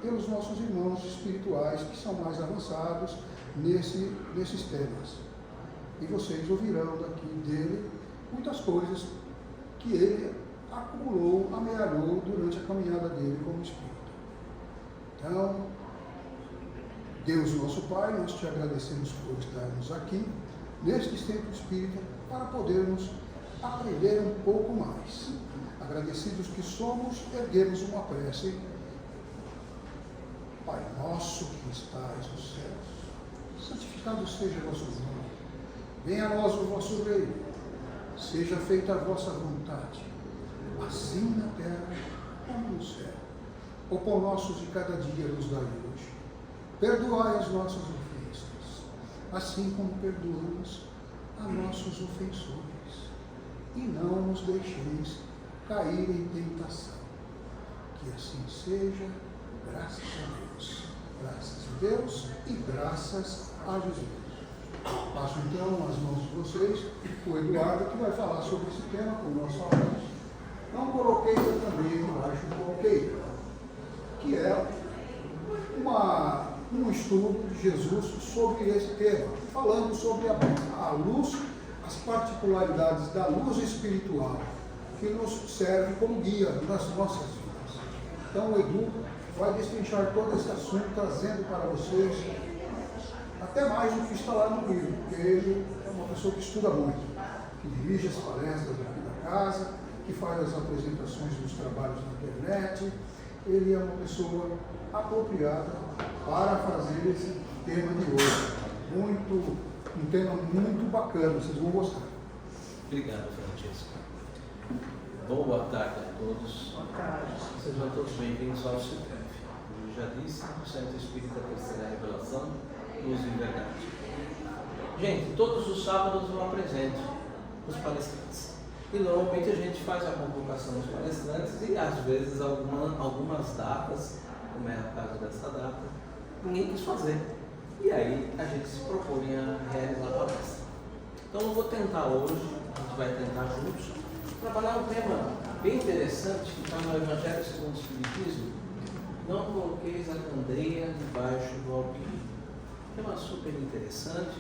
pelos nossos irmãos espirituais que são mais avançados nesses temas. E vocês ouvirão daqui dele muitas coisas que ele acumulou, amealhou durante a caminhada dele como Espírito. Então, Deus nosso Pai, nós te agradecemos por estarmos aqui, neste Centro Espírita, para podermos aprender um pouco mais. Agradecidos que somos, erguemos uma prece. Pai nosso que estais nos céus, santificado seja o vosso nome. Venha a nós o vosso reino. Seja feita a vossa vontade, assim na terra como no céu. O pão nosso de cada dia nos dai hoje. Perdoai as nossas ofensas, assim como perdoamos a nossos ofensores. E não nos deixeis cair em tentação. Que assim seja, graças a Deus. Graças a Deus e graças a Jesus. Passo então as mãos de vocês, o Eduardo, que vai falar sobre esse tema com o nosso aluno. Não coloquei, eu também embaixo coloquei, que é um estudo de Jesus sobre esse tema, falando sobre a luz, as particularidades da luz espiritual, que nos serve como guia nas nossas vidas. Então o Edu vai destrinchar todo esse assunto, trazendo para vocês até mais do que está lá no livro, porque ele é uma pessoa que estuda muito, que dirige as palestras aqui da casa, que faz as apresentações dos trabalhos na internet. Ele é uma pessoa apropriada para fazer esse tema de hoje. Um tema muito bacana, vocês vão gostar. Obrigado, Francisco. Boa tarde a todos. Boa tarde. Sejam todos bem-vindos ao CITEF. Como eu já disse, o Centro Espírita Terceira Revelação, Luz e Verdade. Gente, todos os sábados eu apresento os palestrantes. E normalmente a gente faz a convocação dos palestrantes e às vezes algumas datas, como é o caso dessa data, ninguém quis fazer. E aí a gente se propõe a realizar a palestra. Então eu vou tentar hoje, a gente vai tentar juntos, trabalhar um tema bem interessante que está no Evangelho segundo o Espiritismo. Não coloqueis a candeia debaixo do alqueire. Tema super interessante.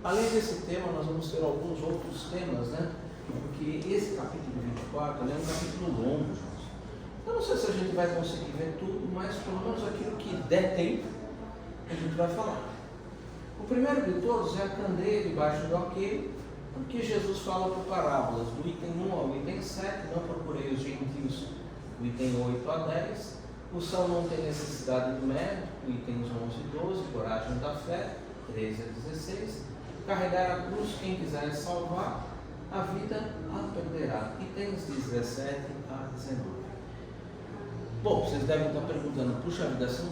Além desse tema, nós vamos ter alguns outros temas, né? Porque esse capítulo 24 é um capítulo longo, gente. Eu não sei se a gente vai conseguir ver tudo, mas pelo menos aquilo que der tempo, a gente vai falar. O primeiro de todos é a candeia debaixo do alqueire, porque Jesus fala por parábolas, do item 1 ao item 7, não procurei os gentios, do item 8 a 10, o sal não tem necessidade do médico, itens 11 e 12, coragem da fé, 13 a 16, carregar a cruz, quem quiser salvar, a vida a perderá, itens 17 a 19. Bom, vocês devem estar perguntando, puxa vida, são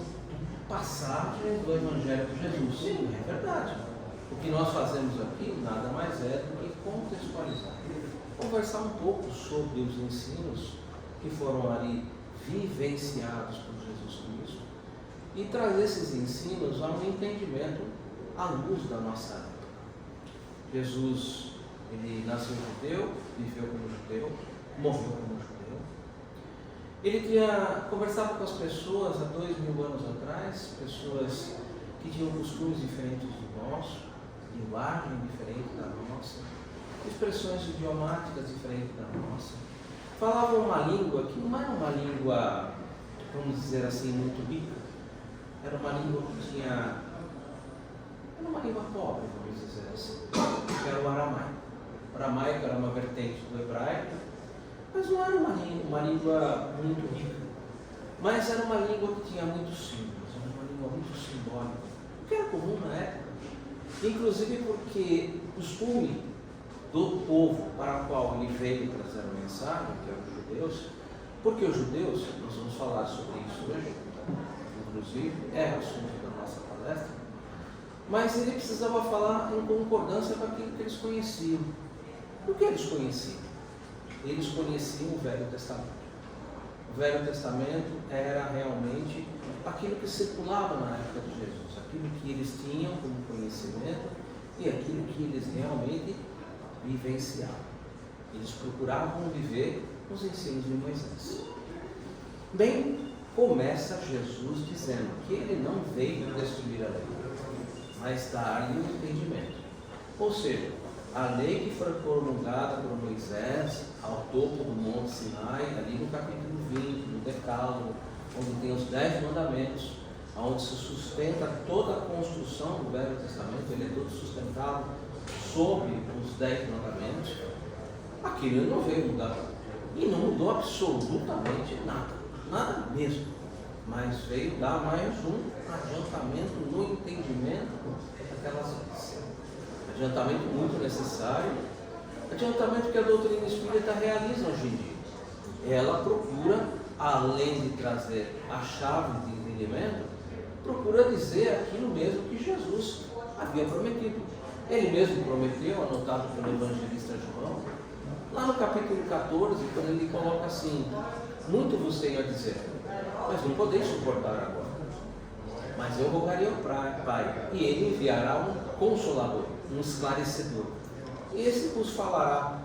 passagens do Evangelho de Jesus. Sim, é verdade. O que nós fazemos aqui nada mais é do que contextualizar, conversar um pouco sobre os ensinos que foram ali vivenciados por Jesus Cristo e trazer esses ensinos a um entendimento à luz da nossa época. Jesus, ele nasceu judeu, viveu como judeu, morreu como judeu. Ele conversava com as pessoas há 2000 anos atrás, pessoas que tinham costumes diferentes do nosso, linguagem diferente da nossa, expressões idiomáticas diferentes da nossa. Falavam uma língua que não era uma língua, vamos dizer assim, muito rica. Era uma língua que tinha... Era uma língua pobre, vamos dizer assim. Que era o aramaico. O aramaico era uma vertente do hebraico, mas não era uma língua muito rica. Mas era uma língua que tinha muitos símbolos, era uma língua muito simbólica, o que era comum na época. Inclusive porque o costume do povo para o qual ele veio trazer a mensagem, que eram os judeus, porque os judeus, nós vamos falar sobre isso hoje, inclusive, é assunto da nossa palestra, mas ele precisava falar em concordância com aquilo que eles conheciam. O que eles conheciam? Eles conheciam o Velho Testamento. O Velho Testamento era realmente aquilo que circulava na época de Jesus, aquilo que eles tinham como conhecimento e aquilo que eles realmente vivenciavam. Eles procuravam viver os ensinos de Moisés. Bem, começa Jesus dizendo que ele não veio destruir a lei, mas dar-lhe um entendimento. Ou seja, a lei que foi promulgada por Moisés ao topo do Monte Sinai, ali no capítulo 20, no Decálogo, onde tem os 10 mandamentos, onde se sustenta toda a construção do Velho Testamento, ele é todo sustentado sobre os 10 mandamentos. Aquilo ele não veio mudar, e não mudou absolutamente nada, nada mesmo, mas veio dar mais um adiantamento no entendimento daquelas leis. Adiantamento muito necessário, adiantamento que a doutrina espírita realiza hoje em dia. Ela procura, além de trazer a chave de entendimento, procura dizer aquilo mesmo que Jesus havia prometido. Ele mesmo prometeu, anotado pelo evangelista João, lá no capítulo 14, quando ele coloca assim: muito vos tenho a dizer, mas não podeis suportar agora. Mas eu rogarei ao Pai, e ele enviará um consolador, um esclarecedor. Esse vos falará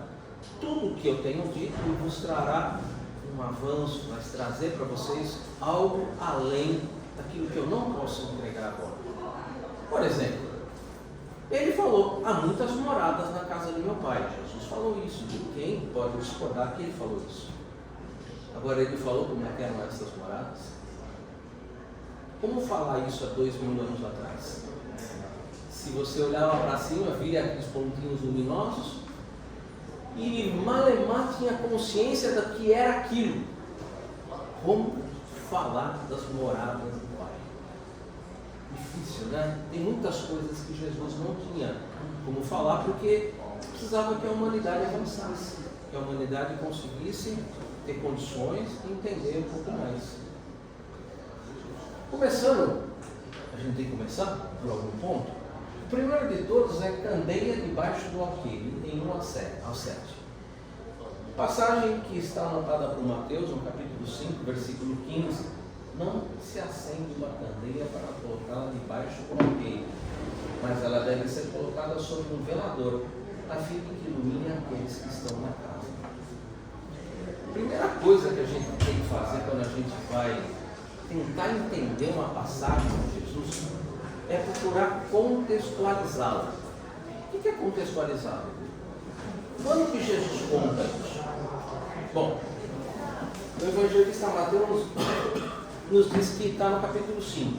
tudo o que eu tenho dito e vos trará um avanço, vai trazer para vocês algo além daquilo que eu não posso entregar agora. Por exemplo, ele falou: há muitas moradas na casa do meu Pai. Jesus falou isso. Ninguém pode discordar que ele falou isso. Agora, ele falou como é que eram essas moradas? Como falar isso há 2000 anos atrás? Se você olhava para cima, via aqueles pontinhos luminosos e malemar tinha consciência do que era aquilo. Como falar das moradas do Pai? Difícil, né? Tem muitas coisas que Jesus não tinha como falar, porque precisava que a humanidade avançasse, que a humanidade conseguisse ter condições de entender um pouco mais. Começando, a gente tem que começar por algum ponto. O primeiro de todos é candeia debaixo do alqueire, em 1 ao 7. Passagem que está anotada por Mateus, no capítulo 5, versículo 15. Não se acende uma candeia para colocá-la debaixo do alqueire, mas ela deve ser colocada sobre um velador, a fim de que ilumine aqueles que estão na casa. A primeira coisa que a gente tem que fazer quando a gente vai tentar entender uma passagem de Jesus é procurar contextualizá-la. O que é contextualizá-la? Quando que Jesus conta isso? Bom, o evangelista Mateus nos diz que está no capítulo 5.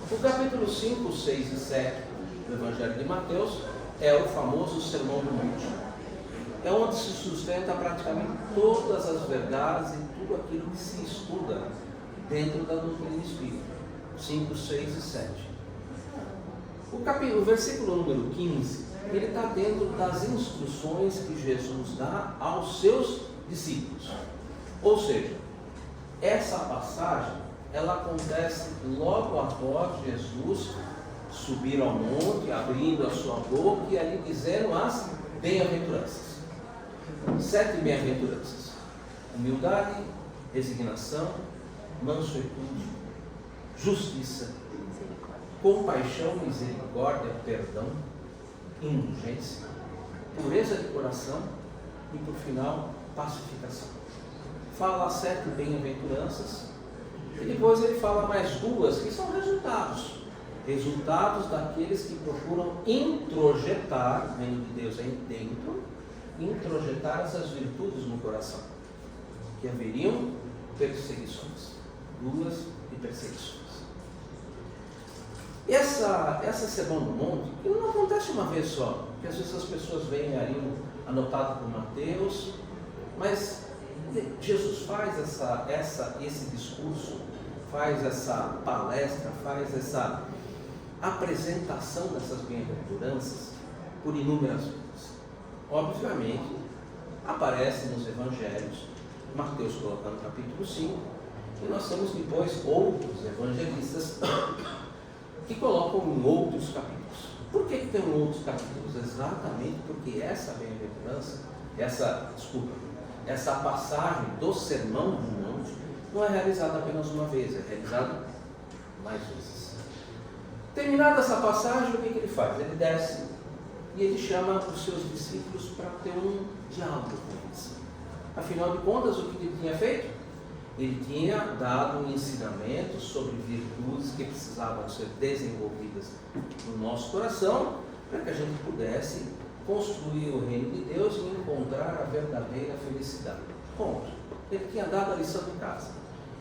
O capítulo 5, 6 e 7 do Evangelho de Mateus é o famoso Sermão do Monte. É onde se sustenta praticamente todas as verdades e tudo aquilo que se estuda dentro da doutrina espírita. 5, 6 e 7. O versículo número 15, ele está dentro das instruções que Jesus dá aos seus discípulos. Ou seja, essa passagem, ela acontece logo após Jesus subir ao monte, abrindo a sua boca e ali dizendo as bem-aventuranças. 7 bem-aventuranças: humildade, resignação, mansuetude, justiça, compaixão, misericórdia, perdão, indulgência, pureza de coração e, por final, pacificação. Fala as 7 bem-aventuranças e depois ele fala mais 2 que são resultados daqueles que procuram introjetar, o reino de Deus é dentro, introjetar essas virtudes no coração, que haveriam perseguições, 2 de perseguições. Essa Sermão do Monte, que não acontece uma vez só, porque às vezes as pessoas veem ali anotado por Mateus, mas Jesus faz esse discurso, faz essa palestra, faz essa apresentação dessas bem-aventuranças por inúmeras vezes. Obviamente, aparece nos evangelhos, Mateus coloca no capítulo 5, e nós temos depois outros evangelistas que colocam em outros capítulos. Por que tem outros capítulos? Exatamente porque essa bem-aventurança, essa passagem do Sermão do Monte não é realizada apenas uma vez, é realizada mais vezes. Terminada essa passagem, o que ele faz? Ele desce e ele chama os seus discípulos para ter um diálogo com eles. Afinal de contas, o que ele tinha feito? Ele tinha dado um ensinamento sobre virtudes que precisavam ser desenvolvidas no nosso coração, para que a gente pudesse construir o reino de Deus e encontrar a verdadeira felicidade. Ponto. Ele tinha dado a lição de casa.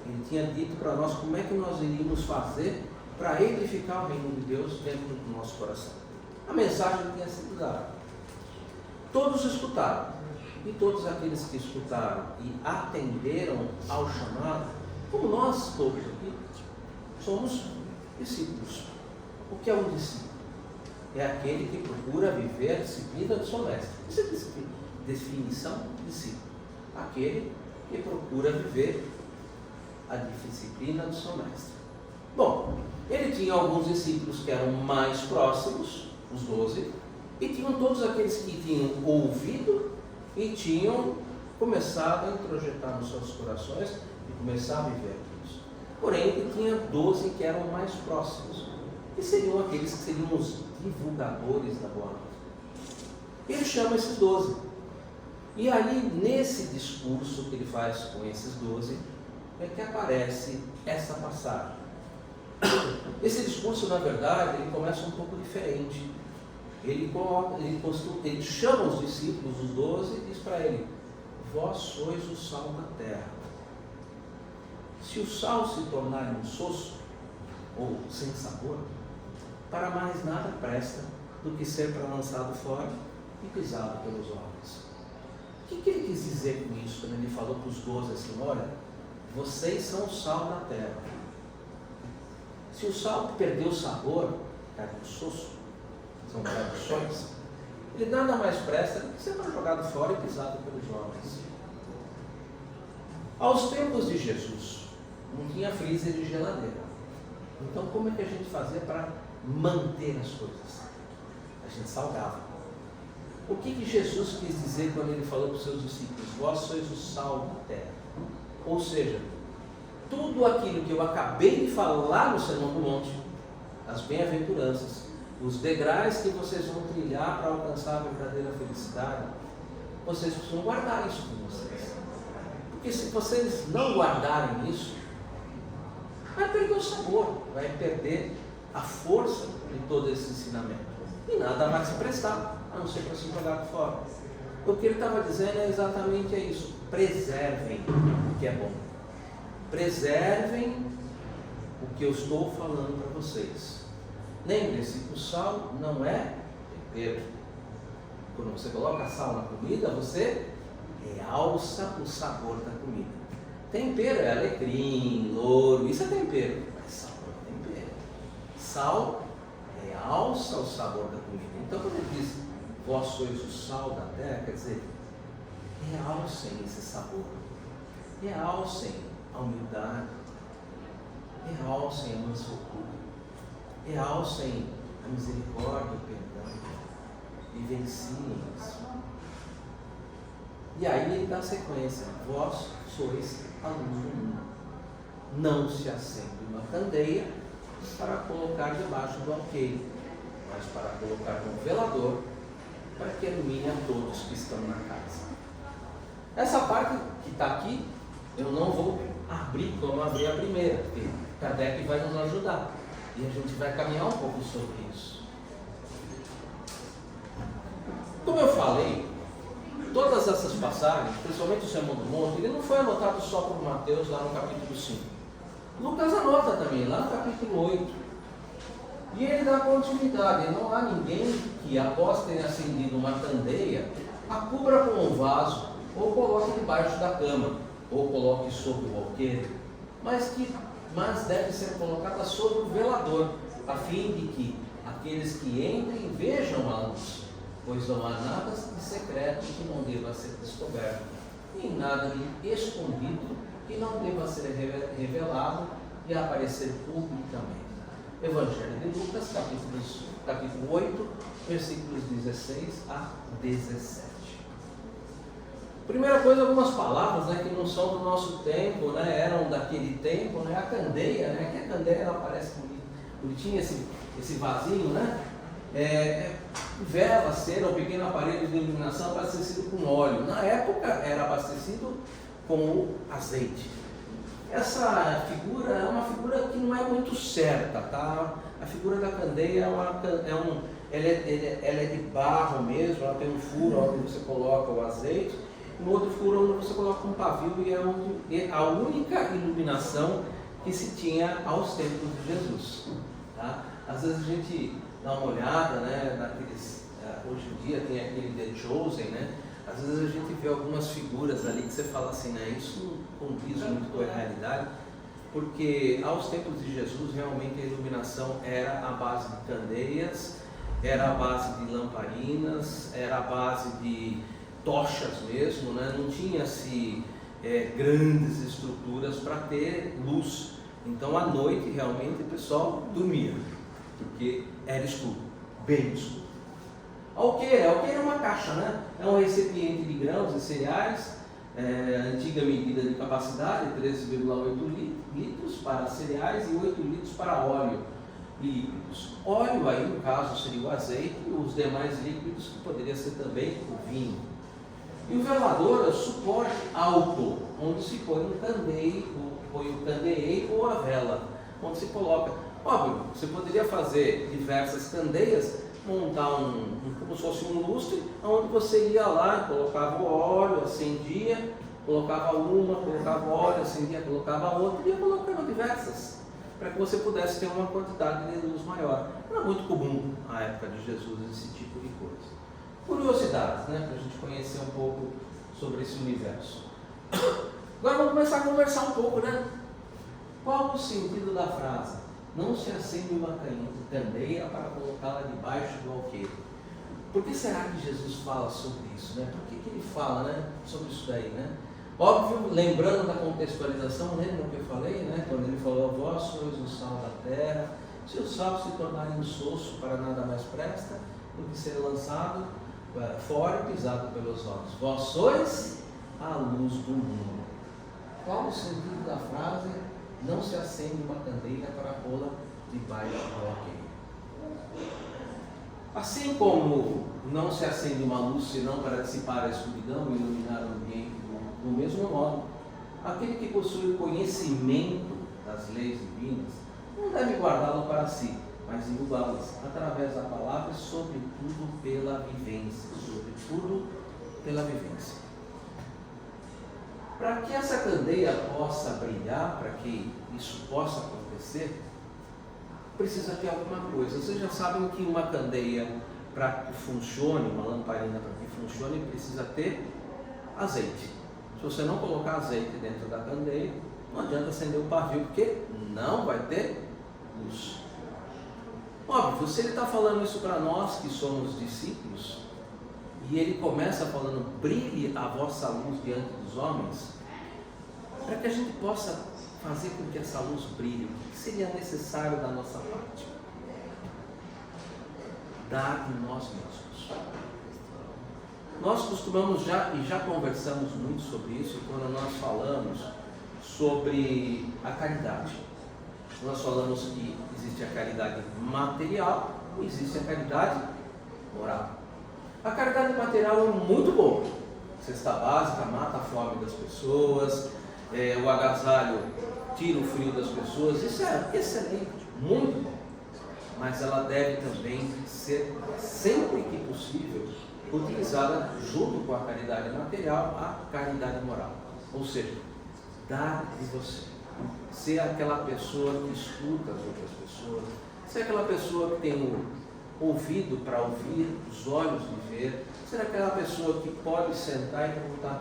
Ele tinha dito para nós como é que nós iríamos fazer para edificar o reino de Deus dentro do nosso coração. A mensagem tinha sido dada. Todos escutaram. E todos aqueles que escutaram e atenderam ao chamado, como nós todos aqui, somos discípulos. O que é um discípulo? É aquele que procura viver a disciplina do seu mestre. Isso é definição de discípulo. Aquele que procura viver a disciplina do seu mestre. Bom, ele tinha alguns discípulos que eram mais próximos, os 12, e tinham todos aqueles que tinham ouvido e tinham começado a introjetar nos seus corações e começar a viver isso. Porém, ele tinha 12 que eram mais próximos, e seriam aqueles que seriam os divulgadores da boa nova. Ele chama esses 12. E aí, nesse discurso que ele faz com esses 12, é que aparece essa passagem. Esse discurso, na verdade, ele começa um pouco diferente. Ele chama os discípulos, os 12, e diz para ele: vós sois o sal da terra. Se o sal se tornar insosso, ou sem sabor, para mais nada presta do que ser para lançado fora e pisado pelos homens. O que ele quis dizer com isso, quando ele falou para os 12 assim: olha, vocês são o sal da terra. Se o sal perdeu o sabor, é insosso, são traduções, ele nada mais presta do que ser jogado fora e pisado pelos homens. Aos tempos de Jesus, não tinha freezer de geladeira. Então, como é que a gente fazia para manter as coisas? A gente salgava. O que Jesus quis dizer quando ele falou para os seus discípulos: vós sois o sal da terra? Ou seja, tudo aquilo que eu acabei de falar no Sermão do Monte, as bem-aventuranças, os degraus que vocês vão trilhar para alcançar a verdadeira felicidade, vocês precisam guardar isso com vocês. Porque se vocês não guardarem isso, vai perder o sabor, vai perder a força de todo esse ensinamento. E nada vai se prestar, a não ser para se jogar fora. O que ele estava dizendo é exatamente isso: preservem o que é bom. Preservem o que eu estou falando para vocês. Lembre-se que o sal não é tempero. Quando você coloca sal na comida, você realça o sabor da comida. Tempero é alecrim, louro, isso é tempero. Mas sal não é tempero. Sal realça o sabor da comida. Então, quando ele diz: vós sois o sal da terra, quer dizer, realcem esse sabor. Realcem a humildade. Realcem a mansedumem. Realcem a misericórdia, o perdão, vivenciem isso. E aí ele dá a sequência: vós sois a luz do mundo. Não se acende uma candeia para colocar debaixo do alqueire, mas para colocar no velador, para que ilumine a todos que estão na casa. Essa parte que está aqui, eu não vou abrir como abri a primeira, porque Kardec vai nos ajudar. E a gente vai caminhar um pouco sobre isso. Como eu falei, todas essas passagens, principalmente o Sermão do Monte, ele não foi anotado só por Mateus lá no capítulo 5. Lucas anota também, lá no capítulo 8. E ele dá continuidade. Não há ninguém que, após ter acendido uma candeia, a cubra com um vaso, ou coloque debaixo da cama, ou coloque sobre o alqueire, mas deve ser colocada sobre o velador, a fim de que aqueles que entrem vejam a luz, pois não há nada de secreto que não deva ser descoberto, nem nada de escondido que não deva ser revelado e aparecer publicamente. Evangelho de Lucas, capítulo 8, versículos 16 a 17. Primeira coisa, algumas palavras, né, que não são do nosso tempo, né, eram daquele tempo, né, a candeia, né, que a candeia ela parece bonitinha, esse vasinho, né, vela, cera, um pequeno aparelho de iluminação abastecido com óleo. Na época era abastecido com o azeite. essa figura é uma figura que não é muito certa, tá? A figura da candeia ela é de barro mesmo, ela tem um furo onde você coloca o azeite, e um outro furo onde você coloca um pavio, e é a única iluminação que se tinha aos tempos de Jesus. Tá? Às vezes a gente dá uma olhada, né, hoje em dia tem aquele The Chosen, né? Às vezes a gente vê algumas figuras ali que você fala assim, né, isso não condiz muito com a realidade, porque aos tempos de Jesus realmente a iluminação era a base de candeias, era a base de lamparinas, era a base de tochas mesmo, né? Não tinha-se grandes estruturas para ter luz. Então à noite realmente o pessoal dormia, porque era escuro, bem escuro. Alqueira era uma caixa, né? É um recipiente de grãos e cereais, antiga medida de capacidade, 13,8 litros para cereais e 8 litros para óleo e líquidos. Óleo aí, no caso, seria o azeite e os demais líquidos, que poderia ser também o vinho. E o velador é o suporte alto, onde se põe o candeeiro ou a vela, onde se coloca. Óbvio, você poderia fazer diversas candeias, montar como se fosse um lustre, onde você ia lá, colocava o óleo, acendia, colocava uma, colocava o óleo, acendia, colocava outra, e ia colocando diversas, para que você pudesse ter uma quantidade de luz maior. Era muito comum na época de Jesus esse tipo de coisa. Curiosidades, né, para a gente conhecer um pouco sobre esse universo. Agora vamos começar a conversar um pouco, né? Qual o sentido da frase? Não se acende uma candeia para colocá-la debaixo do alqueire. Por que será que Jesus fala sobre isso, né? Por que ele fala, né, sobre isso daí, né? Óbvio, lembrando da contextualização, lembra o que eu falei, né? Quando ele falou, vós sois o sal da terra, se o sal se tornar insosso, para nada mais presta do que ser lançado fora e pisado pelos homens. Vós sois a luz do mundo. Qual o sentido da frase? Não se acende uma candeia para pô-la debaixo do alqueire. Assim como não se acende uma luz senão para dissipar a escuridão e iluminar o ambiente, do mesmo modo, aquele que possui conhecimento das leis divinas não deve guardá-lo para si, mas divulgá-las através da palavra e sobretudo pela vivência. Para que essa candeia possa brilhar, para que isso possa acontecer, precisa ter alguma coisa. Vocês já sabem que uma candeia, para que funcione, uma lamparina para que funcione, precisa ter azeite. Se você não colocar azeite dentro da candeia, não adianta acender o pavio, porque não vai ter luz. Óbvio, se ele está falando isso para nós que somos discípulos, e ele começa falando, brilhe a vossa luz diante dos homens, para que a gente possa fazer com que essa luz brilhe, o que seria necessário da nossa parte? Dar em nós mesmos. Nós costumamos já conversamos muito sobre isso quando nós falamos sobre a caridade. Nós falamos que existe a caridade material e existe a caridade moral. A caridade material é muito boa. Cesta básica mata a fome das pessoas, o agasalho tira o frio das pessoas, isso é excelente, muito bom. Mas ela deve também ser, sempre que possível, utilizada junto com a caridade material, a caridade moral. Ou seja, dar de você. Ser aquela pessoa que escuta as outras pessoas, ser aquela pessoa que tem o ouvido para ouvir, os olhos de ver, ser aquela pessoa que pode sentar e perguntar,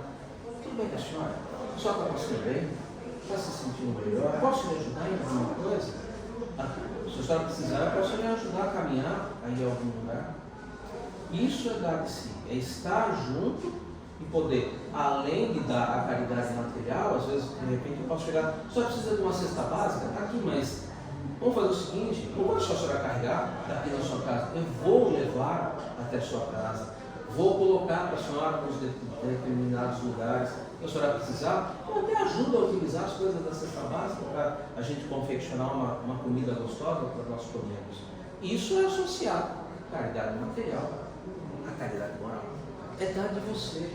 tudo bem com a senhora? A senhora está passando bem? Está se sentindo melhor? Posso lhe ajudar em alguma coisa? Se a senhora precisar, eu posso lhe ajudar a caminhar aí em algum lugar. Isso é dar de si, é estar junto e poder, além de dar a caridade material, às vezes, de repente, eu posso chegar, só precisa de uma cesta básica, está aqui, mas vamos fazer o seguinte, não vou deixar a senhora carregar daqui na sua casa, eu vou levar até a sua casa, vou colocar para a senhora nos determinados lugares que a senhora precisar, ou até ajuda a utilizar as coisas da cesta básica para a gente confeccionar uma comida gostosa para nós comermos. Isso é associado à caridade material, à caridade moral. É dar de você,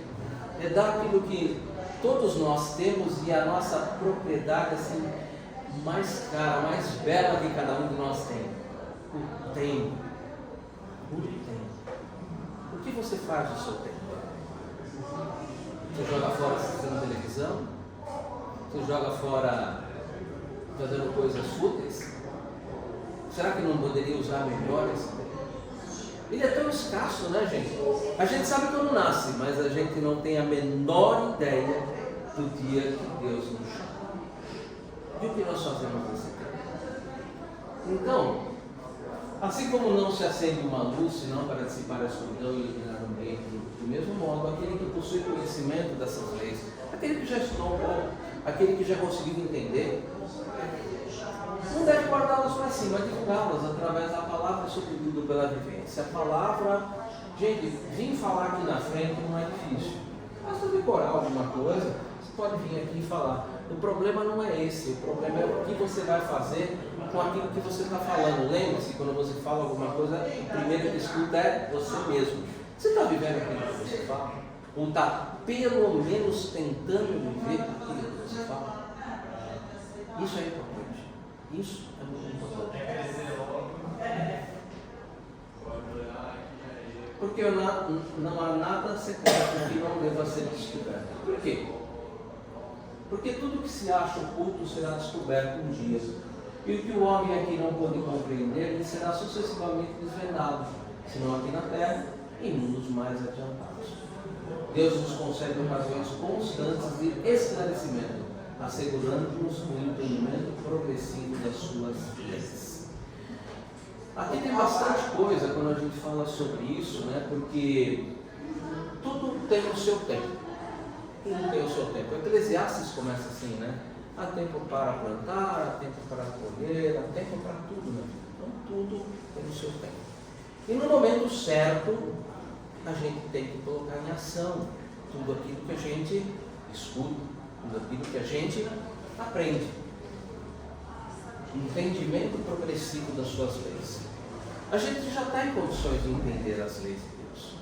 é dar aquilo que todos nós temos, e a nossa propriedade assim, mais cara, mais bela que cada um de nós tem: o tempo. O tempo. O que você faz do seu tempo? Você joga fora assistindo televisão? Você joga fora fazendo coisas fúteis? Será que não poderia usar melhor esse tempo? Ele é tão escasso, né, gente? A gente sabe quando nasce, mas a gente não tem a menor ideia do dia que Deus nos chama. E o que nós fazemos nesse tempo? Então, assim como não se acende uma luz, senão para dissipar a escuridão e iluminar o ambiente, do mesmo modo, aquele que possui conhecimento dessas leis, aquele que já estudou um pouco, aquele que já conseguiu entender, não deve guardá-las para si, mas divulgá-las através da palavra e sobretudo pela vivência. A palavra, gente, vim falar aqui na frente não é difícil. Basta decorar alguma coisa, você pode vir aqui e falar. O problema não é esse, o problema é o que você vai fazer com aquilo que você está falando. Lembre-se, quando você fala alguma coisa, o primeiro que escuta é você mesmo. Você está vivendo aquilo que você fala? Ou está pelo menos tentando viver aquilo que você fala? Isso é importante. Isso é muito importante. Porque não há nada secreto que não deva ser descoberto. Por quê? Porque tudo que se acha oculto será descoberto um dia. E o que o homem aqui não pôde compreender, ele será sucessivamente desvendado, senão aqui na terra, em mundos mais adiantados. Deus nos concede ocasiões constantes de esclarecimento, assegurando-nos o entendimento progressivo das suas leis. Aqui tem bastante coisa quando a gente fala sobre isso, né? Porque tudo tem o seu tempo. Tudo tem o seu tempo. O Eclesiastes começa assim, né? Há tempo para plantar, há tempo para colher, há tempo para tudo, né? Então tudo tem o seu tempo. E no momento certo, a gente tem que colocar em ação tudo aquilo que a gente escuta, tudo aquilo que a gente aprende. Entendimento progressivo das suas leis. A gente já está em condições de entender as leis de Deus.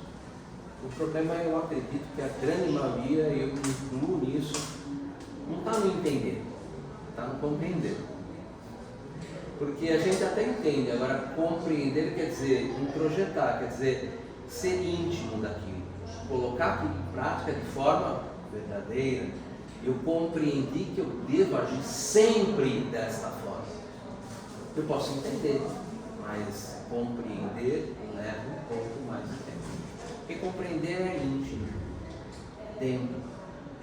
O problema é, eu acredito que a grande maioria, eu me incluo nisso, não está no entender, está no compreender. Porque a gente até entende, agora compreender quer dizer introjetar, quer dizer ser íntimo daquilo, colocar aquilo em prática de forma verdadeira. Eu compreendi que eu devo agir sempre desta forma. Eu posso entender, mas compreender leva um pouco mais de tempo. Porque compreender é íntimo, tempo.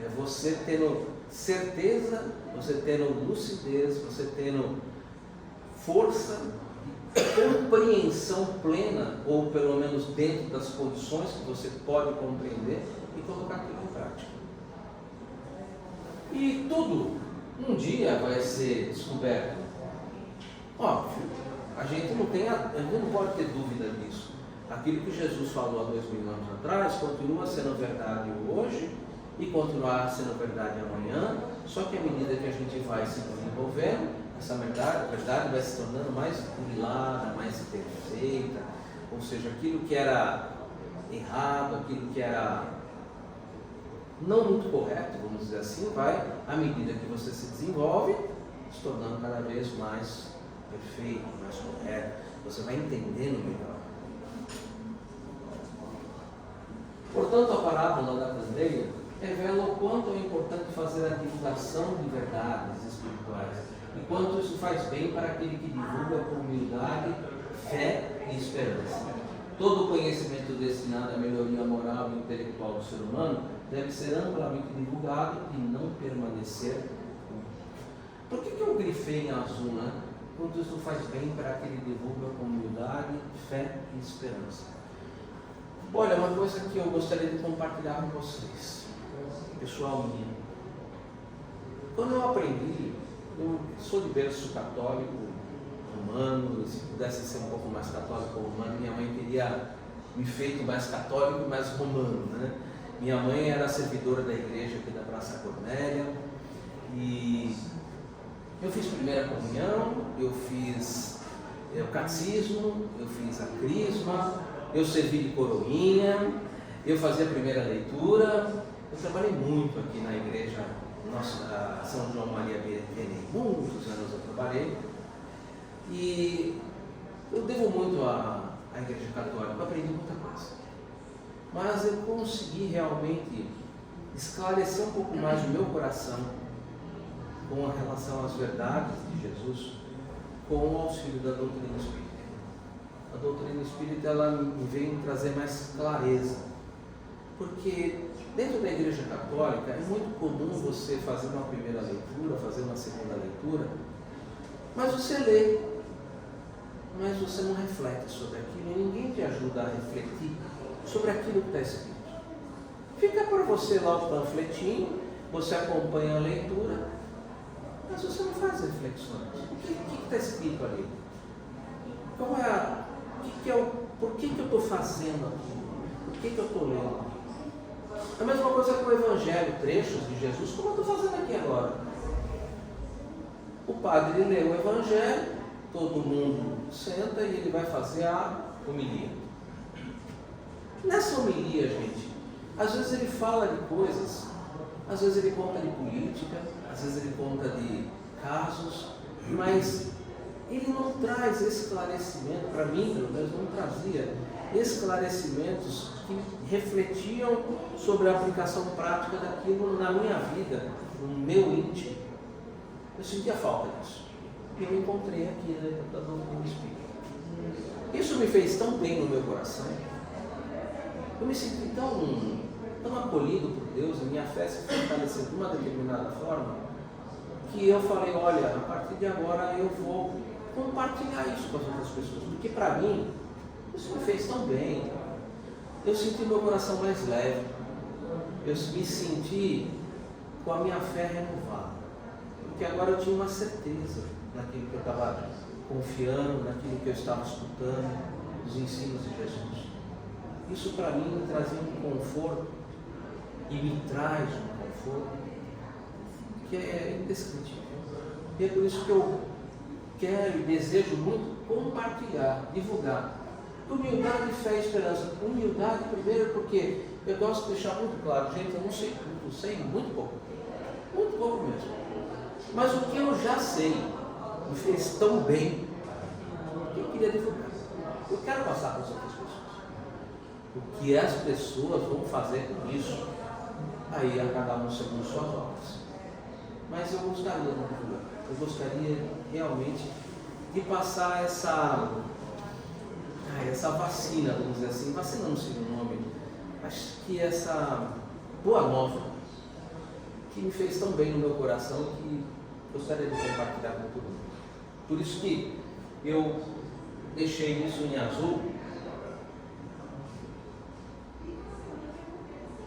É você tendo certeza, você tendo lucidez, você tendo força, compreensão plena, ou pelo menos dentro das condições que você pode compreender e colocar aquilo em prática. E tudo um dia vai ser descoberto. Óbvio, a gente não pode ter dúvida disso. Aquilo que Jesus falou há 2000 anos atrás continua sendo verdade hoje e continuará sendo verdade amanhã, só que à medida que a gente vai se desenvolvendo, essa verdade vai se tornando mais burilada, mais perfeita, ou seja, aquilo que era errado, aquilo que era não muito correto, vamos dizer assim, vai, à medida que você se desenvolve, se tornando cada vez mais perfeito, mais correto, você vai entendendo melhor. Portanto, a parábola da candeia revela o quanto é importante fazer a divulgação de verdades espirituais e quanto isso faz bem para aquele que divulga com humildade, fé e esperança. Todo conhecimento destinado à melhoria moral e intelectual do ser humano deve ser amplamente divulgado e não permanecer. Por que eu grifei em azul, né? Quanto isso faz bem para aquele que divulga com humildade, fé e esperança. Olha, uma coisa que eu gostaria de compartilhar com vocês, pessoal minha. Quando eu aprendi, eu sou de berço católico, romano, se pudesse ser um pouco mais católico ou romano, minha mãe teria me feito mais católico, mais romano, né? Minha mãe era servidora da igreja aqui da Praça Cornélia, e eu fiz primeira comunhão, eu fiz o catecismo, eu fiz a crisma, eu servi de coroinha, eu fazia a primeira leitura, Eu trabalhei muito aqui na igreja nossa, São João Maria Vianney. Muitos anos eu trabalhei. E eu devo muito à igreja católica, eu aprendi muita coisa. Mas eu consegui realmente esclarecer um pouco mais o meu coração com relação às verdades de Jesus, com o auxílio da doutrina espírita. A doutrina espírita, ela me veio trazer mais clareza, porque dentro da igreja católica é muito comum você fazer uma primeira leitura, fazer uma segunda leitura, mas você lê, mas você não reflete sobre aquilo, e ninguém te ajuda a refletir sobre aquilo que está escrito. Fica para você lá o panfletinho, você acompanha a leitura, mas você não faz reflexões. O que está escrito ali? Qual é por que eu estou fazendo aquilo? Por que eu estou lendo aquilo? A mesma coisa com o Evangelho, trechos de Jesus, como eu estou fazendo aqui agora. O padre lê o Evangelho, todo mundo senta e ele vai fazer a homilia. Nessa homilia, gente, às vezes ele fala de coisas, às vezes ele conta de política, às vezes ele conta de casos, mas ele não traz esclarecimento, para mim pelo menos não trazia esclarecimentos que refletiam sobre a aplicação prática daquilo na minha vida, no meu íntimo. Eu sentia falta disso. E eu encontrei aqui dentro da doutrina espírita. Isso me fez tão bem no meu coração. Eu me senti tão acolhido por Deus, a minha fé se fortaleceu de uma determinada forma, que eu falei, olha, a partir de agora eu vou compartilhar isso com as outras pessoas, porque para mim, isso me fez tão bem. Eu senti meu coração mais leve, eu me senti com a minha fé renovada, porque agora eu tinha uma certeza naquilo que eu estava confiando, naquilo que eu estava escutando, os ensinos de Jesus. Isso para mim me trazia um conforto, e me traz um conforto que é indescritível. E é por isso que eu quero e desejo muito compartilhar, divulgar humildade, fé e esperança. Humildade primeiro, porque eu gosto de deixar muito claro, gente, eu não sei tudo, sei muito pouco mesmo, mas o que eu já sei me fez tão bem que eu queria divulgar. Eu quero passar para as outras pessoas o que as pessoas vão fazer com isso, aí a cada um segundo suas obras. Mas eu gostaria de divulgar, eu gostaria realmente de passar essa vacina, vamos dizer assim, vacina não sei o nome, acho que essa boa nova, que me fez tão bem no meu coração, que gostaria de compartilhar com todo mundo. Por isso que eu deixei isso em azul,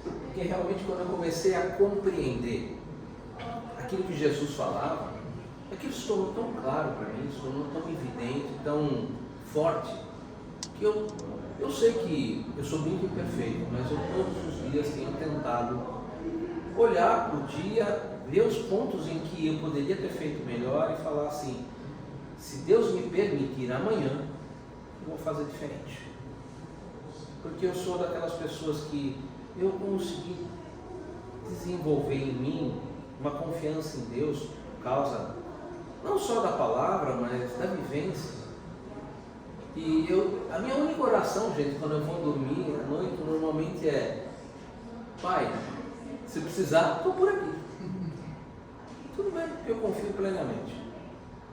porque realmente quando eu comecei a compreender aquilo que Jesus falava, aquilo se tornou tão claro para mim, se tornou tão evidente, tão forte, que eu sei que eu sou muito imperfeito, mas eu todos os dias tenho tentado olhar para o dia, ver os pontos em que eu poderia ter feito melhor e falar assim, se Deus me permitir amanhã, eu vou fazer diferente. Porque eu sou daquelas pessoas que eu consegui desenvolver em mim uma confiança em Deus por causa não só da palavra, mas da vivência. E a minha única oração, gente, quando eu vou dormir à noite, normalmente é: Pai, se precisar, estou por aqui. Tudo bem, eu confio plenamente.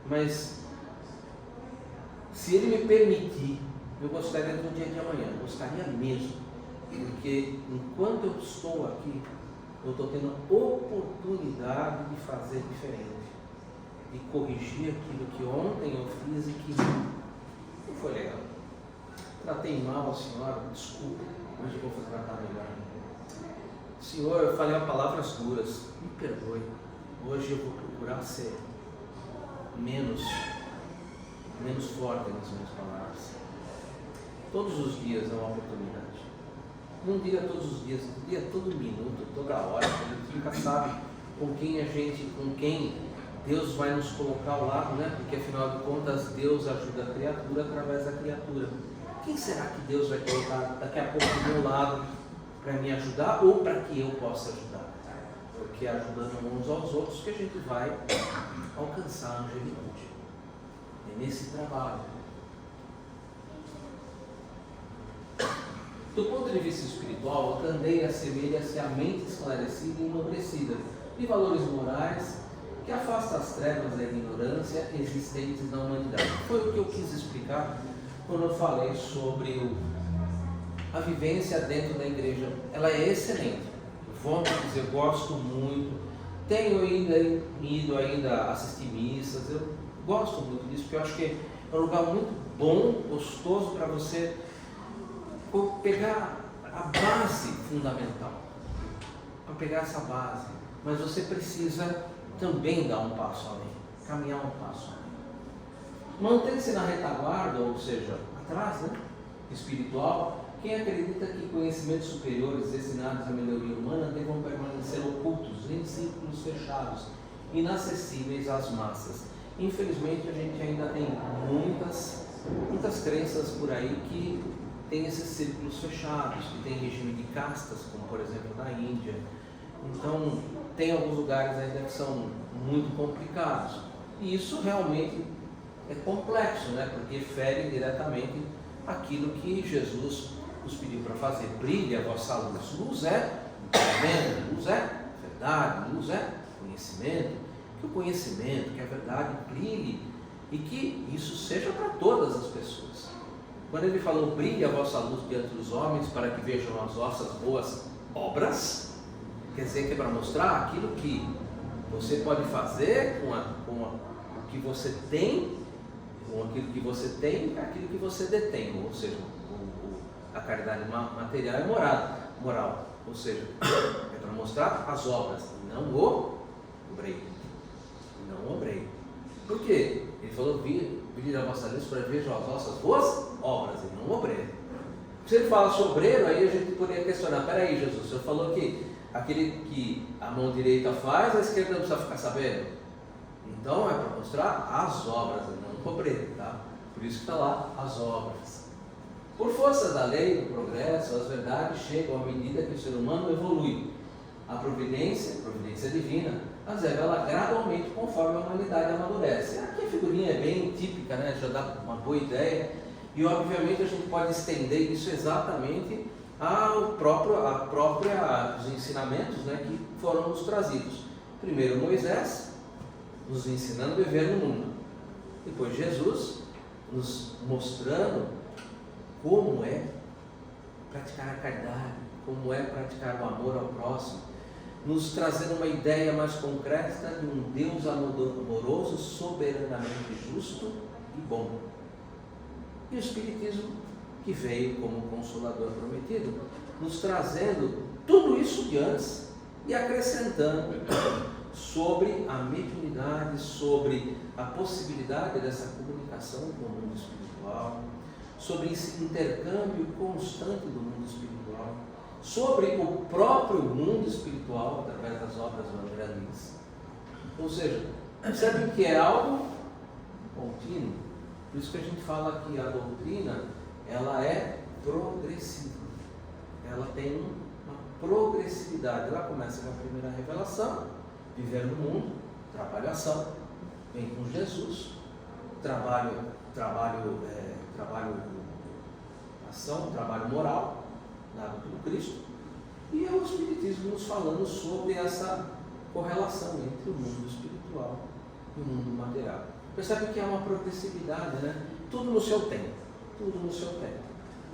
Mas se Ele me permitir, eu gostaria do dia de amanhã, eu gostaria mesmo. Porque enquanto eu estou aqui, eu estou tendo a oportunidade de fazer diferente, de corrigir aquilo que ontem eu fiz e que não foi legal. Tratei mal a senhora, desculpa, hoje eu vou tratar melhor. Senhor, eu falei palavras duras, me perdoe, hoje eu vou procurar ser menos forte nas minhas palavras. Todos os dias é uma oportunidade. Não diga todos os dias, diga todo minuto, toda hora, a gente nunca sabe com quem Deus vai nos colocar ao lado, né? Porque afinal de contas Deus ajuda a criatura através da criatura. Quem será que Deus vai colocar daqui a pouco do meu lado para me ajudar ou para que eu possa ajudar. Porque é ajudando uns aos outros que a gente vai alcançar a angelitude. É nesse trabalho. Do ponto de vista espiritual, a candeia assemelha-se à mente esclarecida e enobrecida, de valores morais que afasta as trevas da ignorância existentes na humanidade. Foi o que eu quis explicar quando eu falei sobre a vivência dentro da igreja. Ela é excelente. Vamos dizer, eu gosto muito. Tenho ido ainda assistir missas. Eu gosto muito disso, porque eu acho que é um lugar muito bom, gostoso para você pegar a base fundamental. Para pegar essa base. Mas você precisa também dar um passo além, caminhar um passo além. Manter-se na retaguarda, ou seja, atrás, espiritual, quem acredita que conhecimentos superiores destinados à melhoria humana devam permanecer ocultos, em círculos fechados, inacessíveis às massas. Infelizmente, a gente ainda tem muitas crenças por aí que tem esses círculos fechados, que tem regime de castas, como por exemplo na Índia. Então, tem alguns lugares ainda que são muito complicados. E isso realmente é complexo, porque fere diretamente aquilo que Jesus nos pediu para fazer. Brilhe a vossa luz. Luz é entendimento, luz é verdade, luz é conhecimento. Que o conhecimento, que a verdade brilhe e que isso seja para todas as pessoas. Quando ele falou, brilhe a vossa luz diante dos homens para que vejam as vossas boas obras, quer dizer que é para mostrar aquilo que você pode fazer com o que você tem, com aquilo que você tem e aquilo que você detém, ou seja, a caridade material e moral, ou seja, é para mostrar as obras, não o obreiro. Não o obreiro. Por quê? Ele falou, brilhe a vossa luz para ver as vossas boas obras, e não o obreiro. Se ele fala sobre obreiro, aí a gente poderia questionar, peraí Jesus, o senhor falou que aquele que a mão direita faz, a esquerda não precisa ficar sabendo. Então é para mostrar as obras, não o obreiro, tá? Por isso que está lá, as obras. Por força da lei, do progresso, as verdades chegam à medida que o ser humano evolui. A providência divina, as revela gradualmente conforme a humanidade amadurece. Aqui a figurinha é bem típica, já dá uma boa ideia. E obviamente a gente pode estender isso exatamente os ensinamentos que foram nos trazidos. Primeiro Moisés, nos ensinando a viver no mundo. Depois Jesus, nos mostrando como é praticar a caridade, como é praticar o amor ao próximo, nos trazendo uma ideia mais concreta de um Deus amoroso, soberanamente justo e bom. E o Espiritismo, que veio como Consolador prometido, nos trazendo tudo isso de antes e acrescentando sobre a mediunidade, sobre a possibilidade dessa comunicação com o mundo espiritual, sobre esse intercâmbio constante do mundo espiritual, sobre o próprio mundo espiritual através das obras do André Luiz. Ou seja, percebem que é algo contínuo. Por isso que a gente fala que a doutrina, ela é progressiva. Ela tem uma progressividade. Ela começa com a primeira revelação, viver no mundo, trabalho, ação, vem com Jesus, ação, trabalho moral, dado pelo Cristo, e é o Espiritismo nos falando sobre essa correlação entre o mundo espiritual e o mundo material. Percebe que há uma progressividade, Tudo no seu tempo, tudo no seu tempo.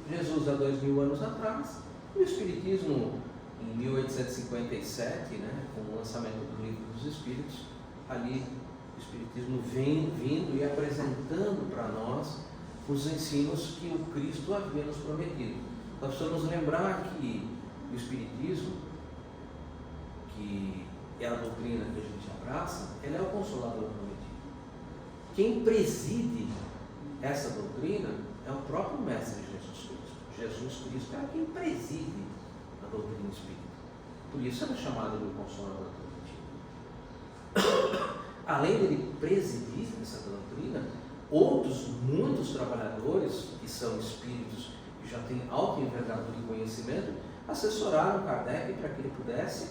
Jesus há 2000 anos atrás, e o Espiritismo em 1857, com o lançamento do Livro dos Espíritos, ali o Espiritismo vem vindo e apresentando para nós os ensinos que o Cristo havia nos prometido. Nós precisamos lembrar que o Espiritismo, que é a doutrina que a gente abraça, ela é o Consolador prometido. Quem preside essa doutrina é o próprio Mestre Jesus Cristo. Jesus Cristo é quem preside a doutrina espírita. Por isso ele é chamado de Consolador prometido. Além dele presidir essa doutrina, muitos trabalhadores que são espíritos, que já têm alta envergadura e conhecimento, assessoraram Kardec para que ele pudesse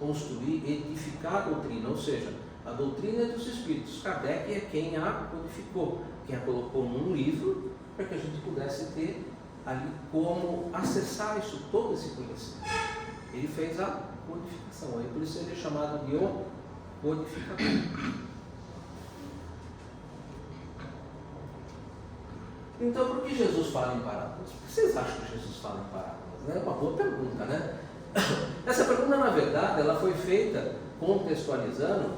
construir, edificar a doutrina, ou seja, a doutrina dos espíritos. Kardec é quem a codificou, quem a colocou num livro para que a gente pudesse ter ali como acessar isso, todo esse conhecimento. Ele fez a codificação, aí por isso ele é chamado de o codificador. Então, por que Jesus fala em parábolas? Por que vocês acham que Jesus fala em parábolas? É uma boa pergunta, né? Essa pergunta, na verdade, ela foi feita contextualizando,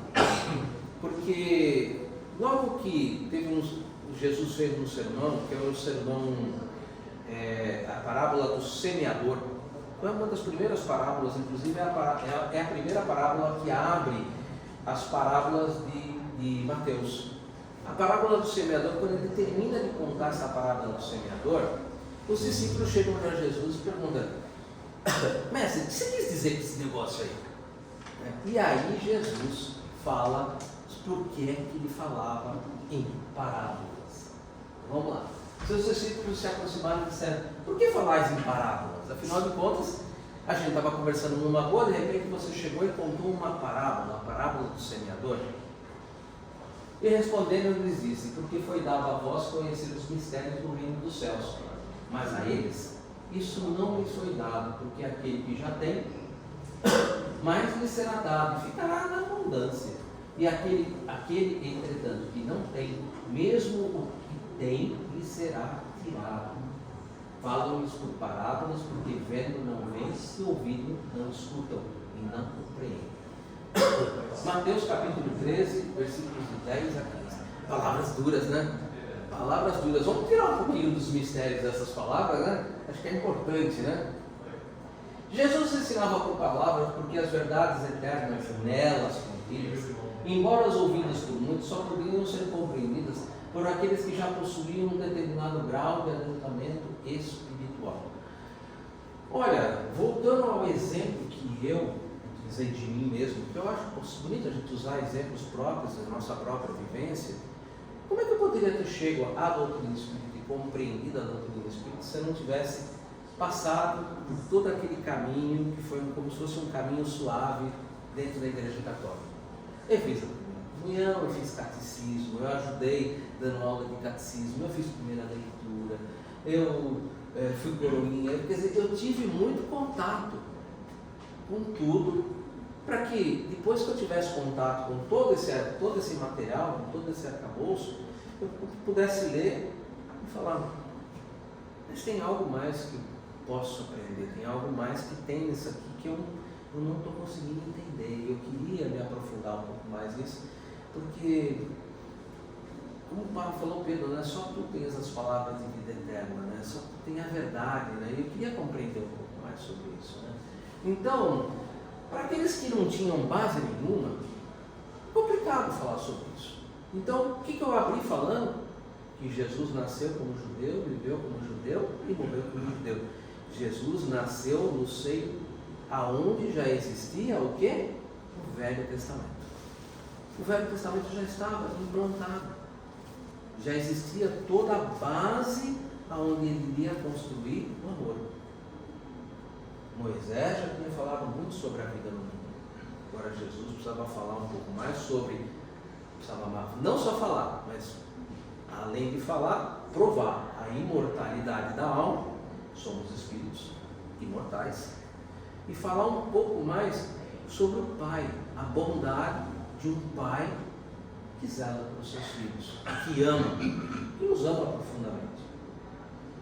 porque logo que Jesus fez um sermão, que é o sermão, a parábola do semeador. Foi uma das primeiras parábolas, inclusive é a primeira parábola que abre as parábolas de Mateus. A parábola do semeador, quando ele termina de contar essa parábola do semeador, os discípulos chegam para Jesus e perguntam: mestre, o que você quis dizer com esse negócio aí? E aí Jesus fala por que ele falava em parábolas. Vamos lá. Seus discípulos se aproximaram e disseram: por que falais em parábolas? Afinal de contas, a gente estava conversando numa boa, de repente você chegou e contou uma parábola, a parábola do semeador. E respondendo, eles disse: porque foi dado a vós conhecer os mistérios do reino dos céus, mas a eles isso não lhes foi dado, porque aquele que já tem, mais lhe será dado, e ficará na abundância. E aquele, entretanto, que não tem, mesmo o que tem, lhe será tirado. Falam-lhes por parábolas, porque vendo não veem, se ouvindo não escutam e não compreendem. Mateus capítulo 13, versículos de 10 a 15. Palavras duras, né? Palavras duras. Vamos tirar um pouquinho dos mistérios dessas palavras, né? Acho que é importante, né? Jesus ensinava por palavras porque as verdades eternas nelas contidas, embora as ouvidas por muitos, só podiam ser compreendidas por aqueles que já possuíam um determinado grau de adiantamento espiritual. Olha, voltando ao exemplo que eu dizer de mim mesmo, porque eu acho bonito a gente usar exemplos próprios da nossa própria vivência. Como é que eu poderia ter chegado à doutrina espírita e compreendido a doutrina espírita se eu não tivesse passado por todo aquele caminho que foi como se fosse um caminho suave dentro da Igreja Católica? Eu fiz a comunhão, eu fiz catecismo, eu ajudei dando aula de catecismo, eu fiz primeira leitura, eu fui coroinha, quer dizer, eu tive muito contato com tudo, para que depois que eu tivesse contato com todo esse material, com todo esse arcabouço, eu pudesse ler e falar: mas tem algo mais que eu posso aprender, tem algo mais que tem nisso aqui que eu não estou conseguindo entender. Eu queria me aprofundar um pouco mais nisso, porque, como o Paulo falou, Pedro, né, só tu tens as palavras de vida eterna, né, só tu tem a verdade, né, eu queria compreender um pouco mais sobre isso, né. Então, para aqueles que não tinham base nenhuma, é complicado falar sobre isso. Então, o que eu abri falando? Que Jesus nasceu como judeu, viveu como judeu e morreu como judeu. Jesus nasceu no seio aonde já existia o quê? O Velho Testamento. O Velho Testamento já estava implantado. Já existia toda a base aonde ele iria construir o amor. Moisés já tinha falado muito sobre a vida no mundo. Agora Jesus precisava falar um pouco mais sobre, não só falar, mas além de falar, provar a imortalidade da alma, somos espíritos imortais, e falar um pouco mais sobre o Pai, a bondade de um Pai que zela pelos seus filhos, que ama, que nos ama profundamente.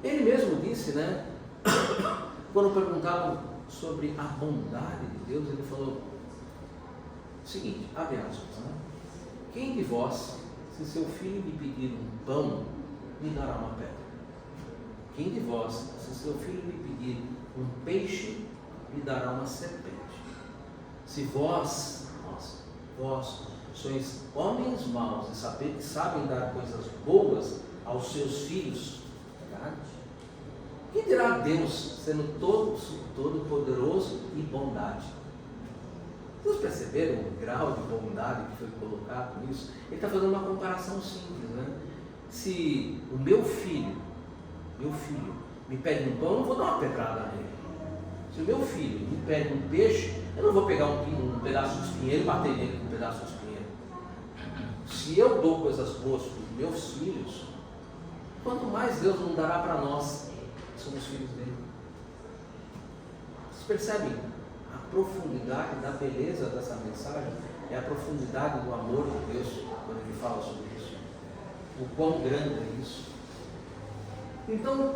Ele mesmo disse, né? Quando perguntavam sobre a bondade de Deus, ele falou o seguinte, abre aspas, né? Quem de vós, se seu filho lhe pedir um pão, lhe dará uma pedra? Quem de vós, se seu filho lhe pedir um peixe, lhe dará uma serpente? Se vós sois homens maus e sabem dar coisas boas aos seus filhos, que dirá Deus, sendo todo poderoso e bondade? Vocês perceberam o grau de bondade que foi colocado nisso? Ele está fazendo uma comparação simples, né? Se o meu filho me pede um pão, eu não vou dar uma pedrada nele. Se o meu filho me pede um peixe, eu não vou pegar um pedaço de espinheiro e bater nele com um pedaço de espinheiro. Se eu dou coisas boas para os meus filhos, quanto mais Deus não dará para nós, que somos filhos dele. Vocês percebem a profundidade da beleza dessa mensagem? É a profundidade do amor de Deus quando ele fala sobre isso. O quão grande é isso. Então,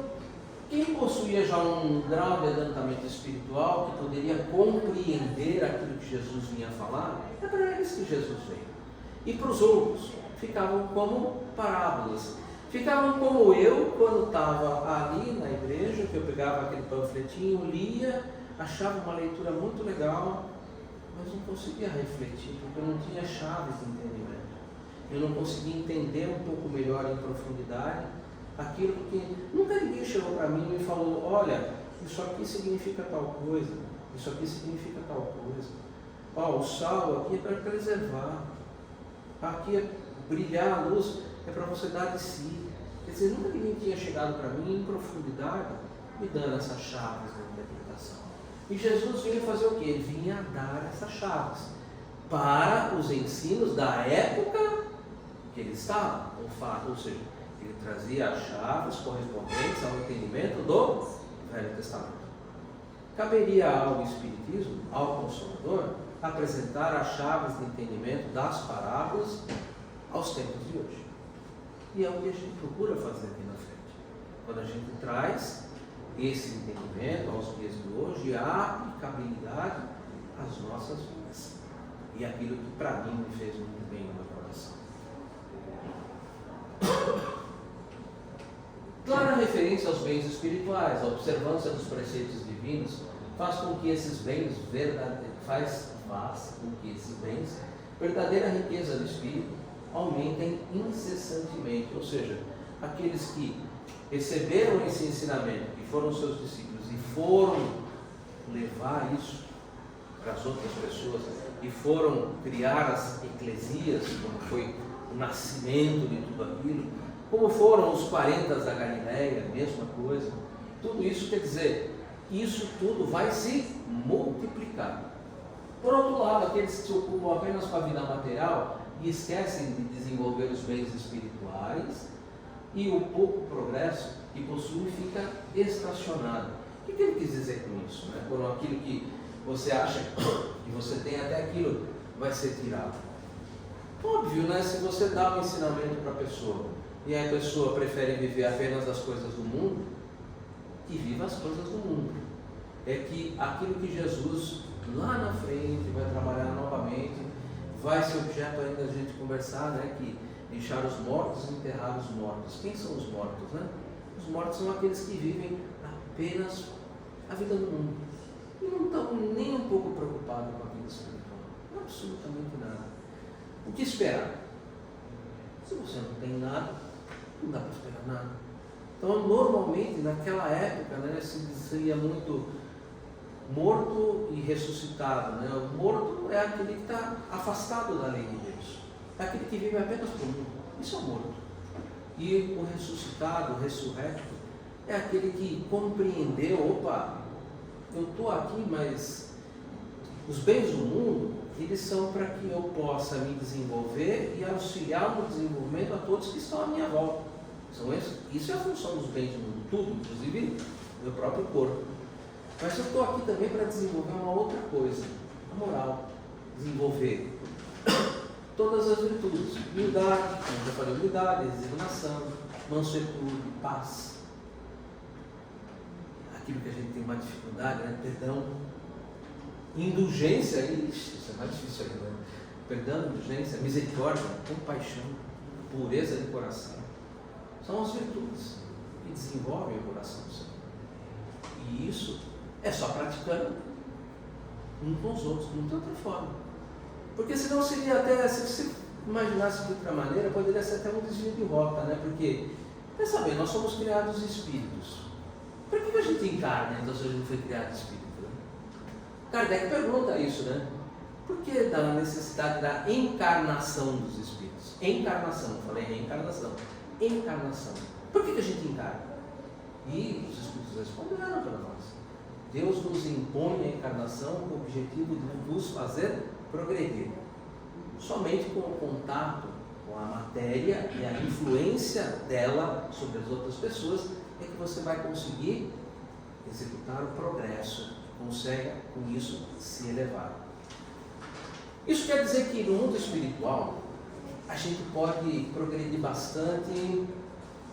quem possuía já um grau de adiantamento espiritual que poderia compreender aquilo que Jesus vinha falar, é para eles que Jesus veio. E para os outros, ficavam como parábolas. Ficavam como eu, quando estava ali na igreja, que eu pegava aquele panfletinho, lia, achava uma leitura muito legal, mas não conseguia refletir, porque eu não tinha chaves de entendimento. Eu não conseguia entender um pouco melhor em profundidade aquilo que nunca ninguém chegou para mim e falou: olha, isso aqui significa tal coisa, isso aqui significa tal coisa. O sal aqui é para preservar, aqui é brilhar a luz, é para você dar de si. Quer dizer, nunca ninguém tinha chegado para mim em profundidade me dando essas chaves de interpretação. E Jesus vinha fazer o quê? Ele vinha dar essas chaves para os ensinos da época que ele estava, ou seja, ele trazia as chaves correspondentes ao entendimento do Velho Testamento. Caberia ao Espiritismo, ao Consolador, apresentar as chaves de entendimento das parábolas aos tempos de hoje. E é o que a gente procura fazer aqui na frente. Quando a gente traz esse entendimento aos dias de hoje, a aplicabilidade às nossas vidas. E aquilo que para mim me fez muito bem no meu coração. Clara referência aos bens espirituais, a observância dos preceitos divinos faz com que esses bens verdadeira riqueza do espírito, aumentem incessantemente. Ou seja, aqueles que receberam esse ensinamento, que foram seus discípulos e foram levar isso para as outras pessoas e foram criar as eclesias, como foi o nascimento de tudo aquilo, como foram os 40 da Galileia, mesma coisa. Tudo isso quer dizer, isso tudo vai se multiplicar. Por outro lado, aqueles que se ocupam apenas com a vida material e esquecem de desenvolver os bens espirituais, e o pouco progresso que possui fica estacionado. O que ele quis dizer com isso? Por aquilo que você acha que você tem, até aquilo vai ser tirado. Óbvio, se você dá um ensinamento para a pessoa e a pessoa prefere viver apenas das coisas do mundo, que viva as coisas do mundo. É que aquilo que Jesus lá na frente vai trabalhar novamente, vai ser objeto ainda da gente conversar, que deixar os mortos e enterrar os mortos. Quem são os mortos? Os mortos são aqueles que vivem apenas a vida do mundo e não estão nem um pouco preocupados com a vida espiritual, absolutamente nada. O que esperar? Se você não tem nada, não dá para esperar nada. Então, normalmente, naquela época, se dizia muito morto e ressuscitado. O morto é aquele que está afastado da lei de Deus, é aquele que vive apenas por mundo. Isso é o morto. E o ressuscitado, o ressurrecto, é aquele que compreendeu: opa, eu estou aqui, mas os bens do mundo, eles são para que eu possa me desenvolver e auxiliar no desenvolvimento a todos que estão à minha volta. Isso é a função dos bens do mundo, tudo, inclusive meu próprio corpo. Mas eu estou aqui também para desenvolver uma outra coisa, a moral, desenvolver todas as virtudes, humildade, como já falei, humildade, resignação, mansuetude, paz. Aquilo que a gente tem mais dificuldade, perdão, indulgência, isso é mais difícil ainda, perdão, indulgência, misericórdia, compaixão, pureza de coração, são as virtudes que desenvolvem o coração do Senhor. E isso é só praticando um com os outros, não tem outra forma. Porque senão seria até, se você imaginasse de outra maneira, poderia ser até um desvio de rota, Porque, pensa bem, nós somos criados espíritos. Por que a gente encarna, então, se a gente foi criado espírito? Kardec pergunta isso, Por que da necessidade da encarnação dos espíritos? Encarnação, eu falei reencarnação. Encarnação. Por que a gente encarna? E os espíritos responderam para nós. Deus nos impõe a encarnação com o objetivo de nos fazer progredir. Somente com o contato com a matéria e a influência dela sobre as outras pessoas é que você vai conseguir executar o progresso, consegue com isso se elevar. Isso quer dizer que no mundo espiritual a gente pode progredir bastante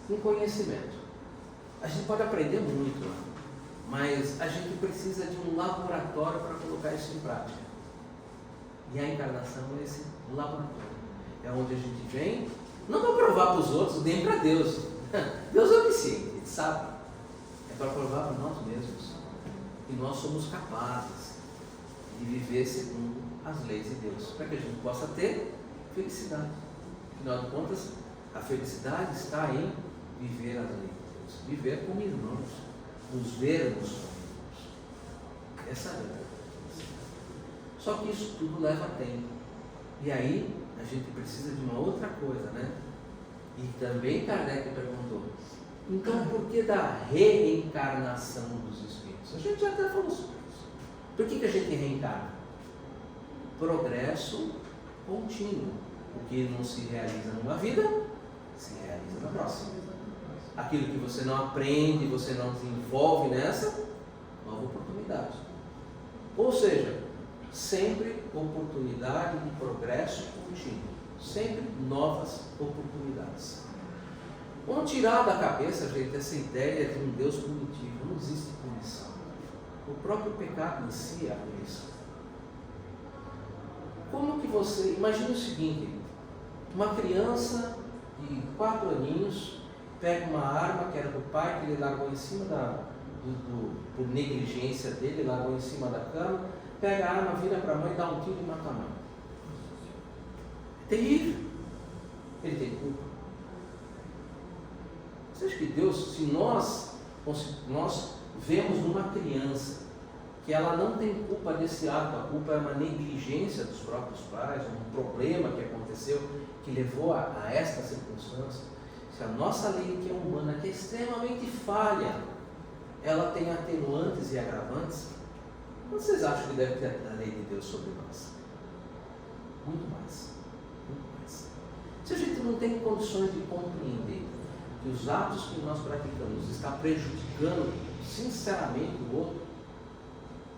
em conhecimento. A gente pode aprender muito, mas a gente precisa de um laboratório para colocar isso em prática. E a encarnação é esse laboratório. É onde a gente vem, não para provar para os outros, nem para Deus. Deus é onisciente, Ele sabe. É para provar para nós mesmos. E nós somos capazes de viver segundo as leis de Deus, para que a gente possa ter felicidade. Afinal de contas, a felicidade está em viver as leis de Deus, viver como irmãos, nos vermos como irmãos. Essa é a verdade. Só que isso tudo leva tempo. E aí a gente precisa de uma outra coisa, né? E também Kardec perguntou: então por que da reencarnação dos espíritos? A gente já até falou sobre isso. Por que a gente reencarna? Progresso contínuo. O que não se realiza numa vida, se realiza na próxima. Aquilo que você não aprende, você não desenvolve nessa, nova oportunidade. Ou seja, sempre oportunidade de progresso contínuo. Sempre novas oportunidades. Vamos tirar da cabeça, gente, essa ideia de um Deus punitivo. Não existe punição. O próprio pecado em si é a punição. Como que você... Imagine o seguinte: uma criança de 4 aninhos pega uma arma que era do pai, que ele largou em cima por negligência dele, largou em cima da cama, pega a arma, vira para a mãe, dá um tiro e mata a mãe. É terrível. Ele tem culpa. Você acha que Deus, se nós vemos numa criança que ela não tem culpa desse ato, a culpa é uma negligência dos próprios pais, um problema que aconteceu, que levou a esta circunstância, se a nossa lei que é humana, que é extremamente falha, ela tem atenuantes e agravantes, quanto vocês acham que deve ter a lei de Deus sobre nós? Muito mais. Muito mais. Se a gente não tem condições de compreender que os atos que nós praticamos estão prejudicando sinceramente o outro,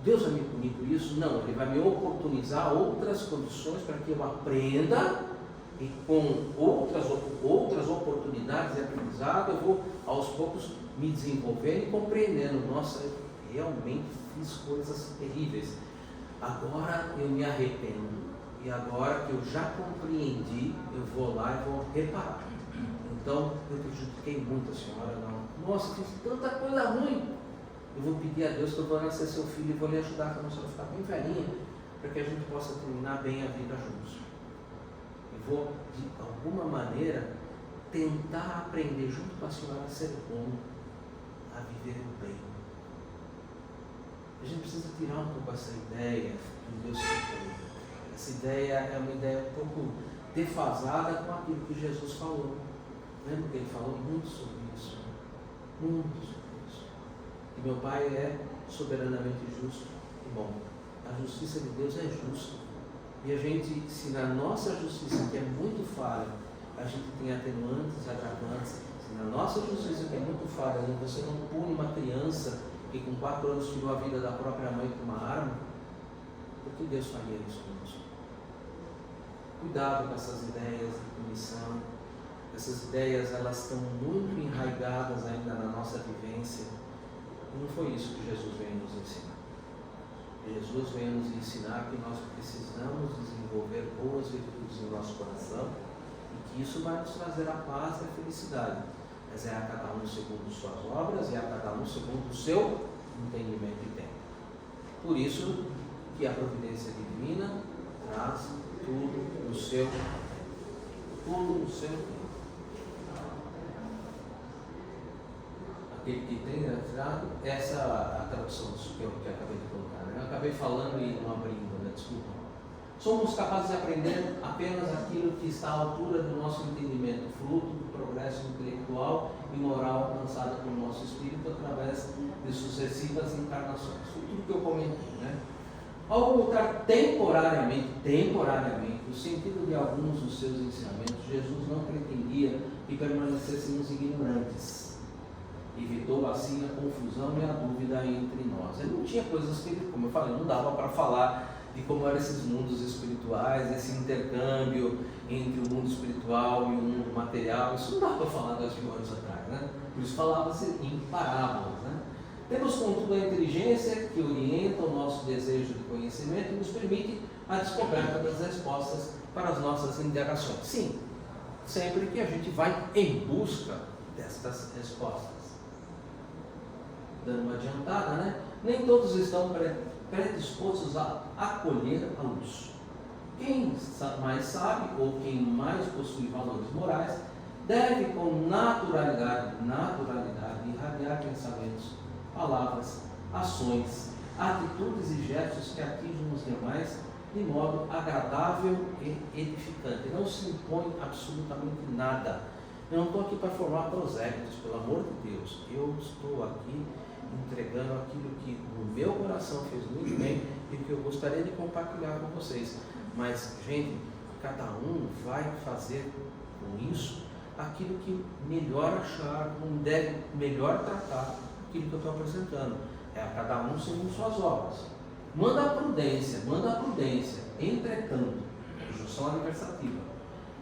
Deus vai me punir por isso? Não, Ele vai me oportunizar outras condições para que eu aprenda, e com outras oportunidades de aprendizado eu vou aos poucos me desenvolvendo e compreendendo. Nossa, eu realmente fiz coisas terríveis, agora eu me arrependo, e agora que eu já compreendi, eu vou lá e vou reparar. Então, eu prejudiquei muito a senhora, não. Nossa, fiz tanta coisa ruim. Eu vou pedir a Deus que eu vou nascer seu filho e vou lhe ajudar quando a senhora ficar bem velhinha, para que a gente possa terminar bem a vida juntos. Eu vou, de alguma maneira, tentar aprender junto com a senhora a ser bom, a viver o bem. A gente precisa tirar um pouco essa ideia do Deus supremo. Essa ideia é uma ideia um pouco defasada com aquilo que Jesus falou. Lembra que Ele falou muito sobre isso? Muito sobre isso. E meu Pai é soberanamente justo e bom. A justiça de Deus é justa. E a gente, se na nossa justiça, que é muito falha, a gente tem atenuantes e agravantes, se na nossa justiça, que é muito falha, você não pune uma criança que com 4 anos tirou a vida da própria mãe com uma arma, por que Deus faria isso conosco? Cuidado com essas ideias de punição. Essas ideias, elas estão muito enraigadas ainda na nossa vivência. E não foi isso que Jesus veio nos ensinar. Jesus veio nos ensinar que nós precisamos desenvolver boas virtudes no nosso coração e que isso vai nos trazer a paz e a felicidade. Mas é a cada um segundo suas obras e a cada um segundo o seu entendimento e tempo. Por isso que a providência divina traz tudo no seu tempo. Tudo no seu tempo. Aquele que tem tirado, essa é a tradução que eu acabei de colocar. Né? Eu acabei falando e não abrindo, né? Desculpa. Somos capazes de aprender apenas aquilo que está à altura do nosso entendimento, fruto do progresso intelectual e moral alcançado por nosso espírito através de sucessivas encarnações. Foi tudo que eu comentei, né? Ao voltar temporariamente, no sentido de alguns dos seus ensinamentos, Jesus não pretendia que permanecêssemos ignorantes. Evitou assim a confusão e a dúvida entre nós. Ele não tinha coisas que, como eu falei, não dava para falar de como eram esses mundos espirituais, esse intercâmbio entre o mundo espiritual e o mundo material. Isso não dava para falar 2000 anos atrás, né? Por isso falava-se em parábolas, né? Temos, contudo, a inteligência que orienta o nosso desejo de conhecimento e nos permite a descoberta das respostas para as nossas indagações. Sim, sempre que a gente vai em busca destas respostas. Dando uma adiantada, né? Nem todos estão predispostos a acolher a luz. Quem mais sabe ou quem mais possui valores morais deve com naturalidade irradiar pensamentos, palavras, ações, atitudes e gestos que atingem os demais de modo agradável e edificante. Não se impõe absolutamente nada. Eu não estou aqui para formar prosélitos, pelo amor de Deus. Eu estou aqui entregando aquilo que o meu coração fez muito bem e que eu gostaria de compartilhar com vocês. Mas, gente, cada um vai fazer com isso aquilo que melhor achar, como deve melhor tratar aquilo que eu estou apresentando. É a cada um segundo suas obras. Manda a prudência, entretanto, junção adversativa,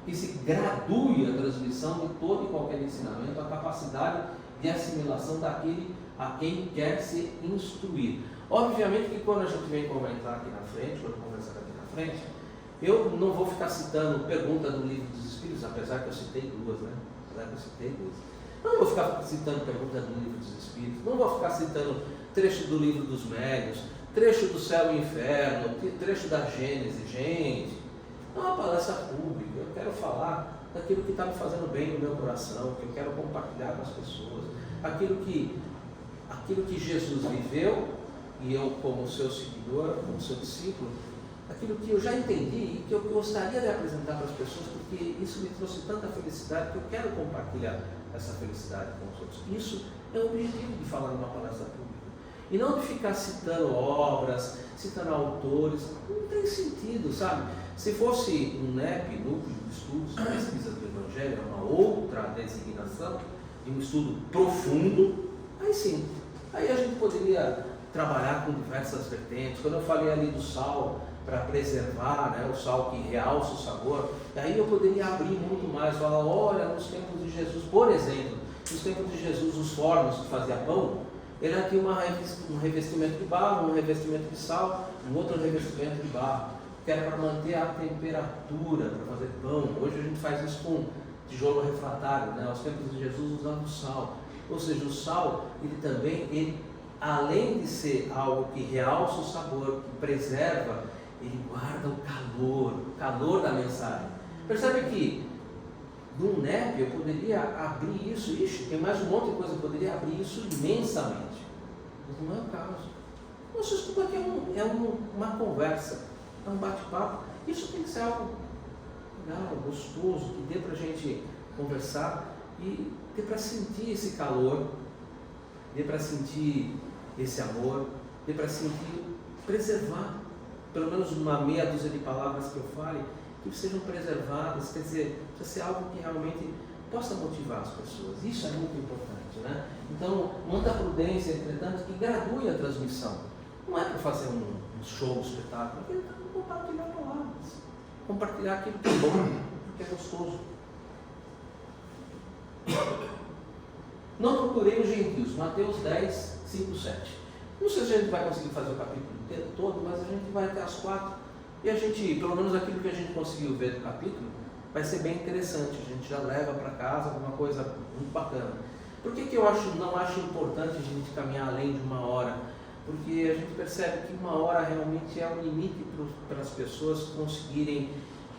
que se gradue a transmissão de todo e qualquer ensinamento, a capacidade de assimilação daquele a quem quer se instruir. Obviamente que quando a gente vem conversar aqui na frente, eu não vou ficar citando pergunta do Livro dos Espíritos, apesar que eu citei duas, né? Não vou ficar citando pergunta do Livro dos Espíritos, não vou ficar citando trecho do Livro dos Médiuns, trecho do Céu e Inferno, trecho da Gênesis. Gente, não é uma palestra pública, eu quero falar daquilo que está me fazendo bem no meu coração, que eu quero compartilhar com as pessoas, aquilo que Jesus viveu, e eu como seu seguidor, como seu discípulo, aquilo que eu já entendi e que eu gostaria de apresentar para as pessoas, porque isso me trouxe tanta felicidade que eu quero compartilhar essa felicidade com os outros. Isso é o objetivo de falar numa palestra pública. E não de ficar citando obras, citando autores, não tem sentido, sabe? Se fosse um NEP, Núcleo de Estudos e Pesquisas do Evangelho, uma outra designação, de um estudo profundo, aí sim, aí a gente poderia trabalhar com diversas vertentes. Quando eu falei ali do sal, para preservar, né, o sal que realça o sabor, aí eu poderia abrir muito mais, falar, olha, nos tempos de Jesus, por exemplo, nos tempos de Jesus, os fornos que faziam pão, ele tinha um revestimento de barro, um revestimento de sal, um outro revestimento de barro, que era para manter a temperatura, para fazer pão. Hoje a gente faz isso com tijolo refratário, né? Aos tempos de Jesus usando sal. Ou seja, o sal, ele além de ser algo que realça o sabor, que preserva, ele guarda o calor da mensagem. Percebe que num NEP eu poderia abrir isso, tem mais um monte de coisa, eu poderia abrir isso imensamente. Mas não é o caso. Nosso estudo aqui é uma conversa, é um bate-papo. Isso tem que ser algo legal, gostoso, que dê para a gente conversar e dê para sentir esse calor, dê para sentir esse amor, dê para sentir, preservar, pelo menos uma meia dúzia de palavras que eu fale, que sejam preservadas, quer dizer, precisa ser algo que realmente possa motivar as pessoas. Isso é muito importante, né? Então, manda a prudência, entretanto, que gradue a transmissão. Não é para fazer um show, um espetáculo, é para compartilhar palavras, compartilhar aquilo que é bom, que é gostoso. Não procurei os gentios, Mateus 10, 5, 7. Não sei se a gente vai conseguir fazer o capítulo inteiro todo, mas a gente vai até as 4. E a gente, pelo menos aquilo que a gente conseguiu ver do capítulo, vai ser bem interessante. A gente já leva para casa alguma coisa muito bacana. Por que eu não acho importante a gente caminhar além de 1 hora? Porque a gente percebe que 1 hora realmente é um limite para as pessoas conseguirem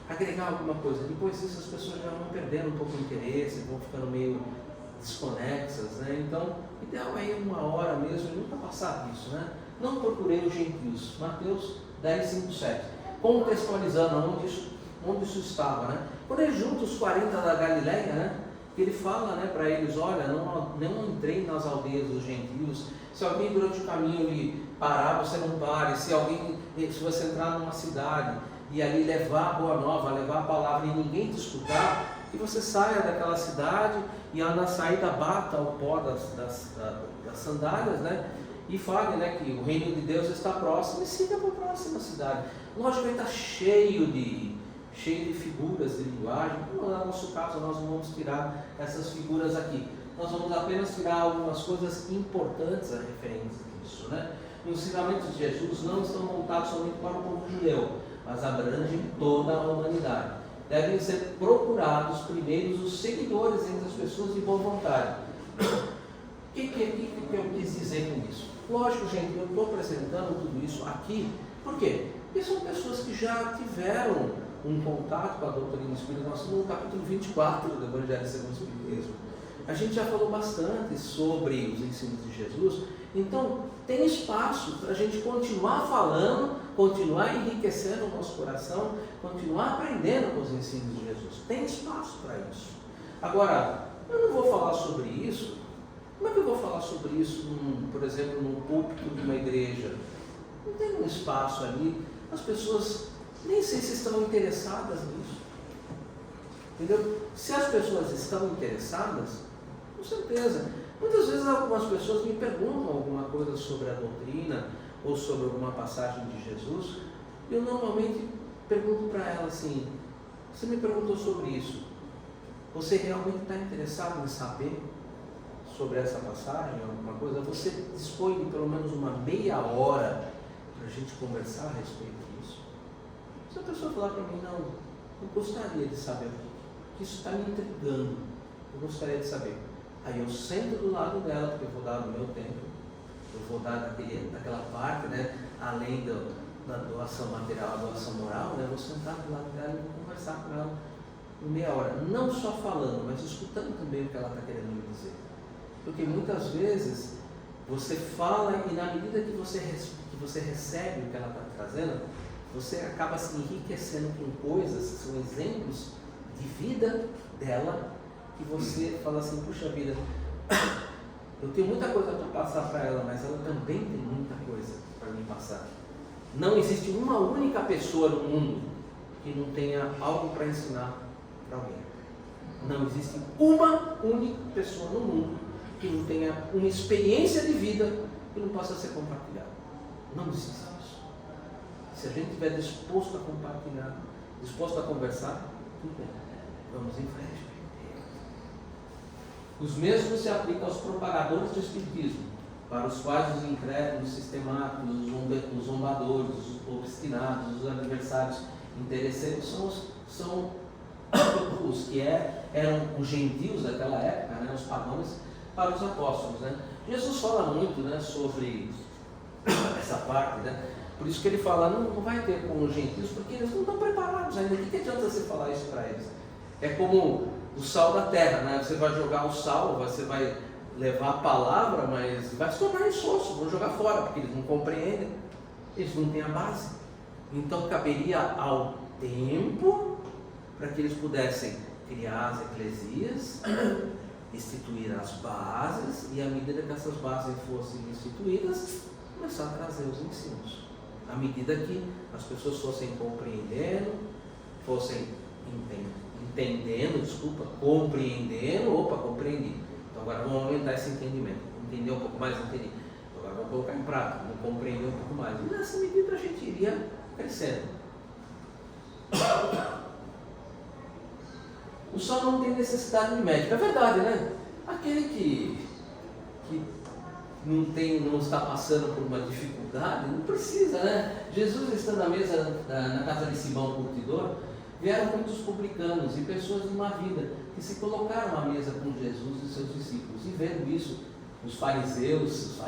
agregar alguma coisa. Depois disso, as pessoas já vão perdendo um pouco o interesse, vão ficando meio desconexas, né? Então, o ideal é 1 hora mesmo e nunca passar disso, né? Não procurei os gentios. Mateus 10, 5, 7. Contextualizando onde isso estava, né? Quando ele junta os 40 da Galileia, né? Ele fala, né, para eles, olha, não entrem nas aldeias dos gentios. Se alguém durante o caminho lhe parar, você não pare. Se você entrar numa cidade e ali levar a boa nova, levar a palavra e ninguém te escutar, que você saia daquela cidade e na saída bata o pó das sandálias, né? E fale, né, que o reino de Deus está próximo e siga para a próxima cidade. Lógico que ele está cheio de figuras de linguagem. No nosso caso, nós não vamos tirar essas figuras aqui. Nós vamos apenas tirar algumas coisas importantes a referentes disso, né? Os ensinamentos de Jesus não estão voltados somente para o povo judeu, mas abrangem toda a humanidade. Devem ser procurados primeiros os seguidores entre as pessoas de boa vontade. O que eu quis dizer com isso? Lógico, gente, eu estou apresentando tudo isso aqui, por quê? Porque são pessoas que já tiveram um contato com a doutrina espírita. Nós estamos no capítulo 24 do Evangelho segundo o Espiritismo. A gente já falou bastante sobre os ensinos de Jesus, então tem espaço para a gente continuar falando, continuar enriquecendo o nosso coração, continuar aprendendo com os ensinos de Jesus. Tem espaço para isso. Agora, eu não vou falar sobre isso. Como é que eu vou falar sobre isso, por exemplo, num púlpito de uma igreja? Não tem um espaço ali, as pessoas nem sei se estão interessadas nisso. Entendeu? Se as pessoas estão interessadas, com certeza. Muitas vezes algumas pessoas me perguntam alguma coisa sobre a doutrina ou sobre alguma passagem de Jesus. Eu normalmente pergunto para ela assim: você me perguntou sobre isso, você realmente está interessado em saber sobre essa passagem, alguma coisa? Você dispõe de pelo menos uma meia hora para a gente conversar a respeito disso? Se a pessoa falar para mim, não, eu gostaria de saber o que isso está me intrigando, eu gostaria de saber. Aí eu sento do lado dela, porque eu vou dar do meu tempo, eu vou dar daquela parte, né, além da doação material, a doação moral, né, eu vou sentar do lado dela e vou conversar com ela por meia hora, não só falando, mas escutando também o que ela está querendo me dizer. Porque muitas vezes você fala e na medida que você recebe o que ela está trazendo, você acaba se enriquecendo com coisas que são exemplos de vida dela, que você fala assim, puxa vida, eu tenho muita coisa para passar para ela, mas ela também tem muita coisa para me passar. Não existe uma única pessoa no mundo que não tenha algo para ensinar para alguém. Não existe uma única pessoa no mundo que não tenha uma experiência de vida que não possa ser compartilhada. Não existe isso. Se a gente estiver disposto a compartilhar, disposto a conversar, tudo bem, vamos em frente. Os mesmos se aplicam aos propagadores do Espiritismo, para os quais os incrédulos, sistemáticos, os zombadores, os obstinados, os adversários interesseiros são os que eram os gentios daquela época, né, os pagãos, para os apóstolos. Né? Jesus fala muito, né, sobre essa parte, né? Por isso que ele fala, não vai ter com os gentios, porque eles não estão preparados ainda. O que adianta você falar isso para eles? É como o sal da terra, né? Você vai jogar o sal, você vai levar a palavra, mas vai se tornar insosso, vão jogar fora, porque eles não compreendem, eles não têm a base. Então caberia ao tempo para que eles pudessem criar as eclesias, instituir as bases, e à medida que essas bases fossem instituídas, começar a trazer os ensinos. À medida que as pessoas fossem compreendendo, fossem compreendendo, compreendi. Então agora vamos aumentar esse entendimento, entender um pouco mais, entendi. Agora vamos colocar em prática, vamos compreender um pouco mais. E nessa medida a gente iria crescendo. O sol não tem necessidade de médico, é verdade, né? Aquele que não está passando por uma dificuldade, não precisa, né? Jesus estando à mesa na casa de Simão o Curtidor, vieram muitos publicanos e pessoas de má vida que se colocaram à mesa com Jesus e seus discípulos. E vendo isso, os fariseus,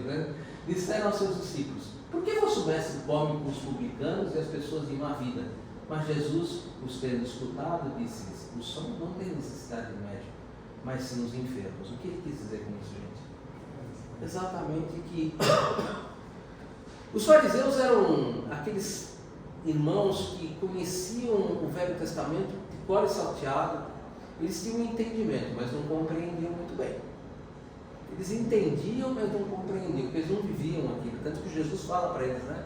né, disseram aos seus discípulos: por que vosso mestre come com os publicanos e as pessoas de má vida? Mas Jesus, os tendo escutado, disse-lhes: o são não tem necessidade de médico, mas sim os enfermos. O que ele quis dizer com isso, gente? Exatamente que os fariseus eram aqueles irmãos que conheciam o Velho Testamento de cor e salteado, Eles tinham um entendimento, mas não compreendiam muito bem. Eles entendiam, mas não compreendiam, porque eles não viviam aquilo. Tanto que Jesus fala para eles, né?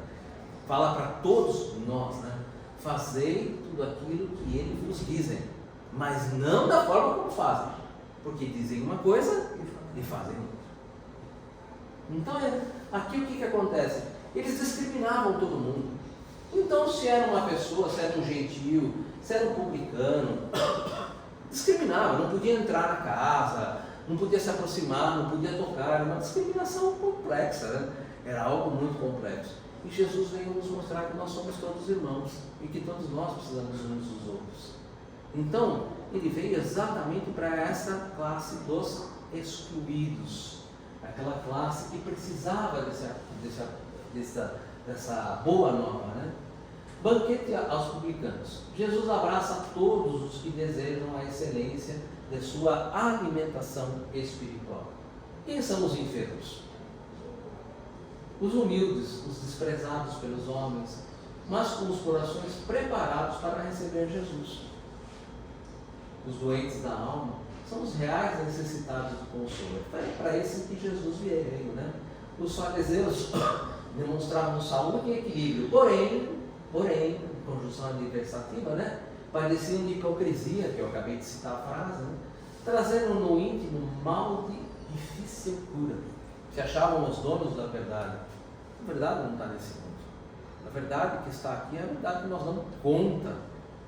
Fala para todos nós, né? Fazei tudo aquilo que eles vos dizem, mas não da forma como fazem, porque dizem uma coisa e fazem outra. Então, aqui o que acontece? Eles discriminavam todo mundo. Então, se era uma pessoa, se era um gentil, se era um publicano, discriminava, não podia entrar na casa, não podia se aproximar, não podia tocar. Era uma discriminação complexa, né? Era algo muito complexo. E Jesus veio nos mostrar que nós somos todos irmãos e que todos nós precisamos uns dos outros. Então, ele veio exatamente para essa classe dos excluídos, aquela classe que precisava dessa boa nova, né? Banquete aos publicanos. Jesus abraça todos os que desejam a excelência de sua alimentação espiritual. Quem são os enfermos? Os humildes, os desprezados pelos homens, mas com os corações preparados para receber Jesus. Os doentes da alma são os reais necessitados de consolo. É para esse que Jesus veio, né? Os fariseus demonstravam saúde e equilíbrio, porém, conjunção adversativa, né? Padeciam de hipocrisia, que eu acabei de citar a frase, né? Trazendo no íntimo mal de difícil cura. Se achavam os donos da verdade. A verdade não está nesse mundo. A verdade que está aqui é a verdade que nós damos conta,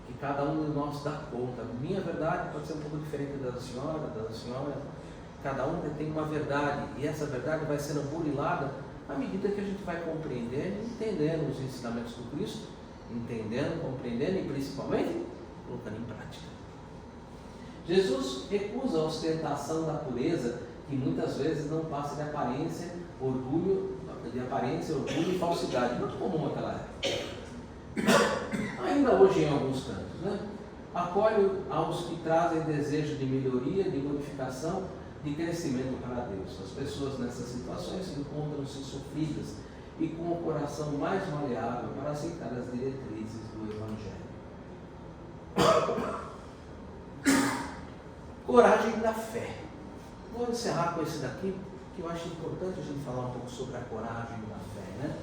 que cada um de nós dá conta. Minha verdade pode ser um pouco diferente da senhora. Cada um tem uma verdade, e essa verdade vai sendo burilada à medida que a gente vai compreendendo e entendendo os ensinamentos do Cristo, entendendo, compreendendo e principalmente colocando em prática. Jesus recusa a ostentação da pureza, que muitas vezes não passa de aparência, orgulho e falsidade, muito comum naquela época. Ainda hoje em alguns cantos, né? Acolhe aos que trazem desejo de melhoria, de modificação, de crescimento para Deus. As pessoas nessas situações encontram-se sofridas e com o coração mais maleável para aceitar as diretrizes do Evangelho. Coragem da fé. Vou encerrar com esse daqui, que eu acho importante a gente falar um pouco sobre a coragem da fé, né?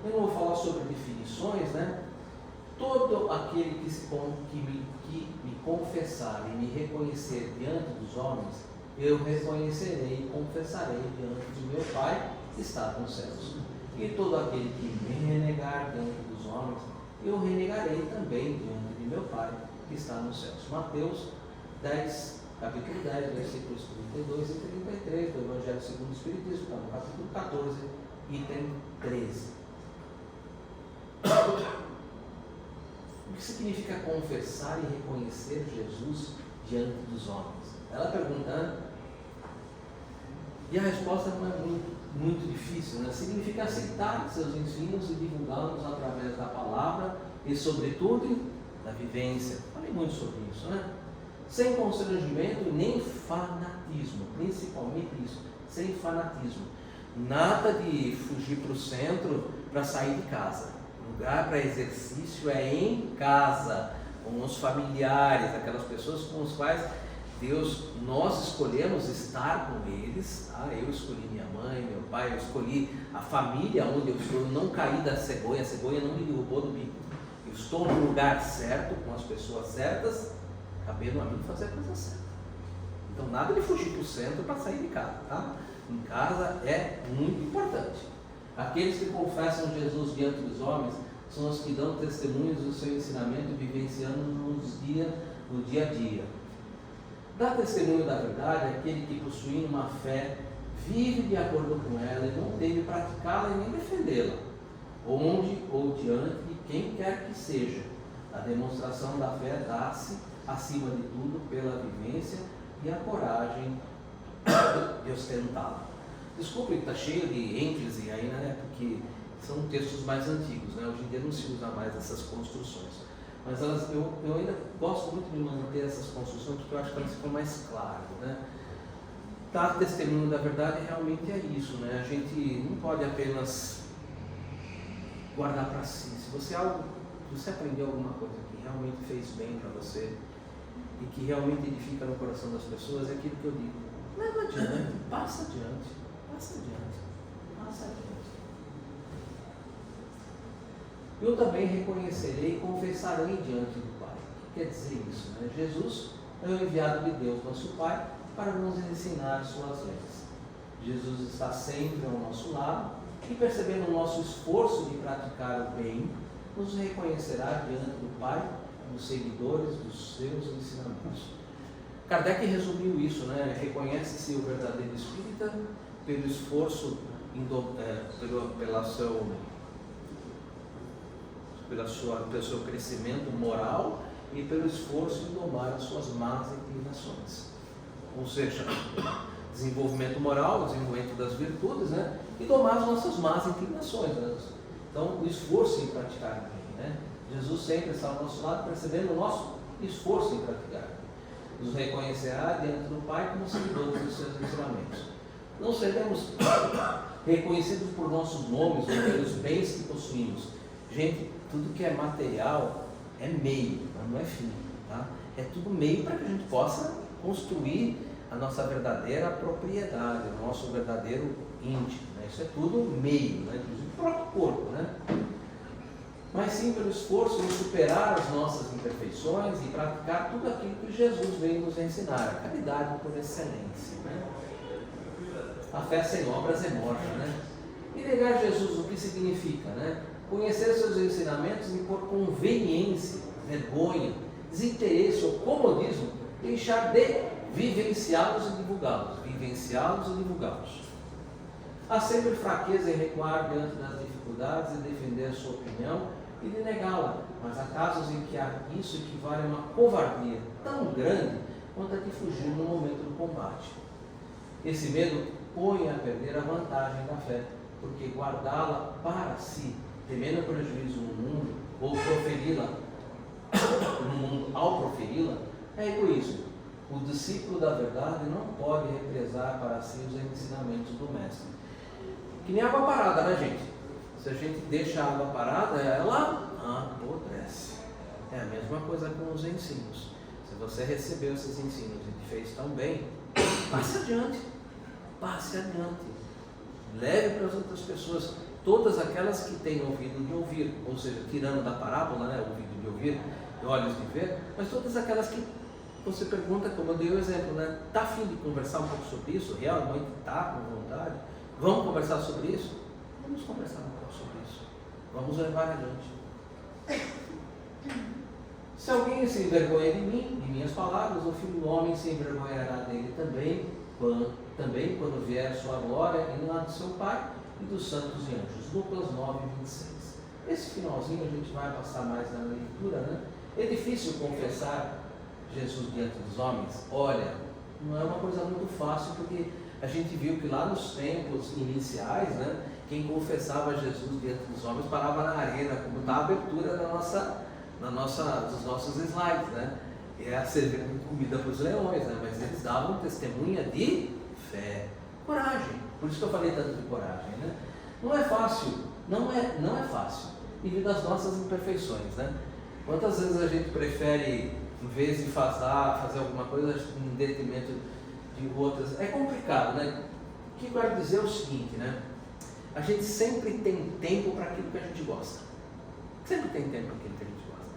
Eu não vou falar sobre definições, né? Todo aquele que me confessar e me reconhecer diante dos homens, eu reconhecerei e confessarei diante de meu Pai que está nos céus. E todo aquele que me renegar diante dos homens, eu renegarei também diante de meu Pai que está nos céus. Mateus 10, capítulo 10, versículos 32 e 33 do Evangelho segundo o Espiritismo, está no capítulo 14, item 13. O que significa confessar e reconhecer Jesus diante dos homens? Ela perguntando, e a resposta não é muito difícil, né? Significa aceitar seus ensinos e divulgá-los através da palavra e, sobretudo, da vivência. Falei muito sobre isso, né? Sem constrangimento nem fanatismo, principalmente isso, sem fanatismo. Nada de fugir para o centro para sair de casa. O lugar para exercício é em casa, com os familiares, aquelas pessoas com as quais nós escolhemos estar com eles, tá? Eu escolhi minha mãe, meu pai, eu escolhi a família onde eu estou, eu não caí da cegonha, a cegonha não me derrubou do bico. Eu estou no lugar certo, com as pessoas certas, cabendo a mim fazer a coisa certa. Então nada de fugir para o centro para sair de casa, tá? Em casa é muito importante. Aqueles que confessam Jesus diante dos homens são os que dão testemunhos do seu ensinamento, vivenciando no dia a dia. Dá testemunho da verdade aquele que, possuindo uma fé, vive de acordo com ela e não teme praticá-la e nem defendê-la, onde ou diante de quem quer que seja. A demonstração da fé dá-se, acima de tudo, pela vivência e a coragem de ostentá-la. Desculpe, está cheio de ênfase aí, né? Porque são textos mais antigos, né? Hoje em dia não se usa mais essas construções. Mas eu ainda gosto muito de manter essas construções porque eu acho que elas ficam mais claras, né? Dar testemunho da verdade realmente é isso, né? A gente não pode apenas guardar para si. Se você aprendeu alguma coisa que realmente fez bem para você, e que realmente edifica no coração das pessoas é aquilo que eu digo: leva adiante, passa adiante, passa adiante, passa adiante. Eu também reconhecerei e confessarei diante do Pai. O que quer dizer isso? Né? Jesus é o enviado de Deus, nosso Pai, para nos ensinar suas leis. Jesus está sempre ao nosso lado e, percebendo o nosso esforço de praticar o bem, nos reconhecerá diante do Pai como seguidores dos seus ensinamentos. Kardec resumiu isso, né? Reconhece-se o verdadeiro espírita pelo esforço, pelo seu crescimento moral e pelo esforço em domar as suas más inclinações. Ou seja, desenvolvimento moral, desenvolvimento das virtudes, né? E domar as nossas más inclinações. Né? Então, o esforço em praticar o bem. Né? Jesus sempre está ao nosso lado, percebendo o nosso esforço em praticar. Nos reconhecerá diante do Pai como seguidores dos seus ensinamentos. Não seremos reconhecidos por nossos nomes ou pelos bens que possuímos. Gente, tudo que é material é meio, não é fim. Tá? É tudo meio para que a gente possa construir a nossa verdadeira propriedade, o nosso verdadeiro íntimo. Né? Isso é tudo meio, né? Inclusive o próprio corpo. Né? Mas sim pelo esforço em superar as nossas imperfeições e praticar tudo aquilo que Jesus veio nos ensinar, a caridade por excelência. Né? A fé sem obras é morta. Né? E negar Jesus, o que significa? Né? Conhecer seus ensinamentos e por conveniência, vergonha, desinteresse ou comodismo, deixar de vivenciá-los e divulgá-los. Há sempre fraqueza em recuar diante das dificuldades e defender a sua opinião e de negá-la, mas há casos em que isso equivale a uma covardia tão grande quanto a de fugir no momento do combate. Esse medo põe a perder a vantagem da fé, porque guardá-la para si, temendo prejuízo no mundo, ou proferi-la no mundo ao proferi-la, é egoísmo. O discípulo da verdade não pode represar para si os ensinamentos do Mestre. Que nem água parada, né, gente? Se a gente deixa a água parada, ela apodrece. É a mesma coisa com os ensinos. Se você recebeu esses ensinos e te fez tão bem, passe adiante. Passe adiante. Leve para as outras pessoas, todas aquelas que têm ouvido de ouvir, ou seja, tirando da parábola, né, ouvido de ouvir, olhos de ver, mas todas aquelas que você pergunta, como eu dei o exemplo, né? Está a fim de conversar um pouco sobre isso? Realmente está com vontade? Vamos conversar sobre isso? Vamos conversar um pouco sobre isso. Vamos levar adiante. Se alguém se envergonha de mim, de minhas palavras, o Filho do Homem se envergonhará dele também quando vier sua glória e na do seu Pai e dos santos e anjos. Lucas 9:26. Esse finalzinho a gente vai passar mais na leitura, né? É difícil confessar Jesus diante dos homens? Olha, não é uma coisa muito fácil, porque a gente viu que lá nos tempos iniciais, né, quem confessava Jesus diante dos homens parava na arena, como está a abertura dos nossos slides, né? É a servindo comida para os leões, né? Mas eles davam testemunha de fé, coragem. Por isso que eu falei tanto de coragem, né? Não é fácil, não é fácil, devido às nossas imperfeições, né? Quantas vezes a gente prefere, em vez de fazer alguma coisa em detrimento de outras? É complicado, né? O que eu quero dizer é o seguinte, né? A gente sempre tem tempo para aquilo que a gente gosta. Sempre tem tempo para aquilo que a gente gosta.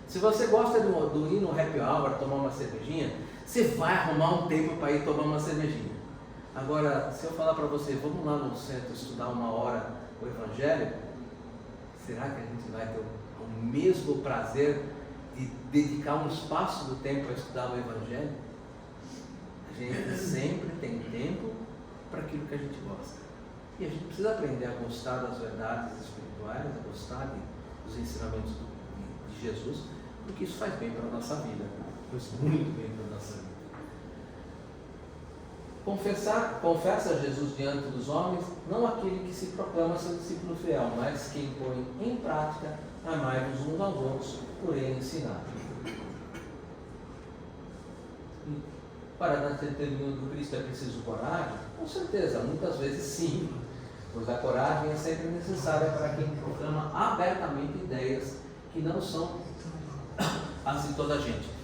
Se você gosta de ir no happy hour, tomar uma cervejinha, você vai arrumar um tempo para ir tomar uma cervejinha. Agora, se eu falar para você, vamos lá no centro estudar 1 hora o Evangelho, será que a gente vai ter o mesmo prazer de dedicar um espaço do tempo a estudar o Evangelho? A gente sempre tem tempo para aquilo que a gente gosta. E a gente precisa aprender a gostar das verdades espirituais, a gostar dos ensinamentos de Jesus, porque isso faz bem para a nossa vida, faz muito bem para a nossa vida. Confessa Jesus diante dos homens, não aquele que se proclama seu discípulo fiel, mas quem põe em prática amai-vos uns aos outros, por ele ensinar. E para dar testemunho do Cristo é preciso coragem? Com certeza, muitas vezes sim, pois a coragem é sempre necessária para quem proclama abertamente ideias que não são as de toda a gente.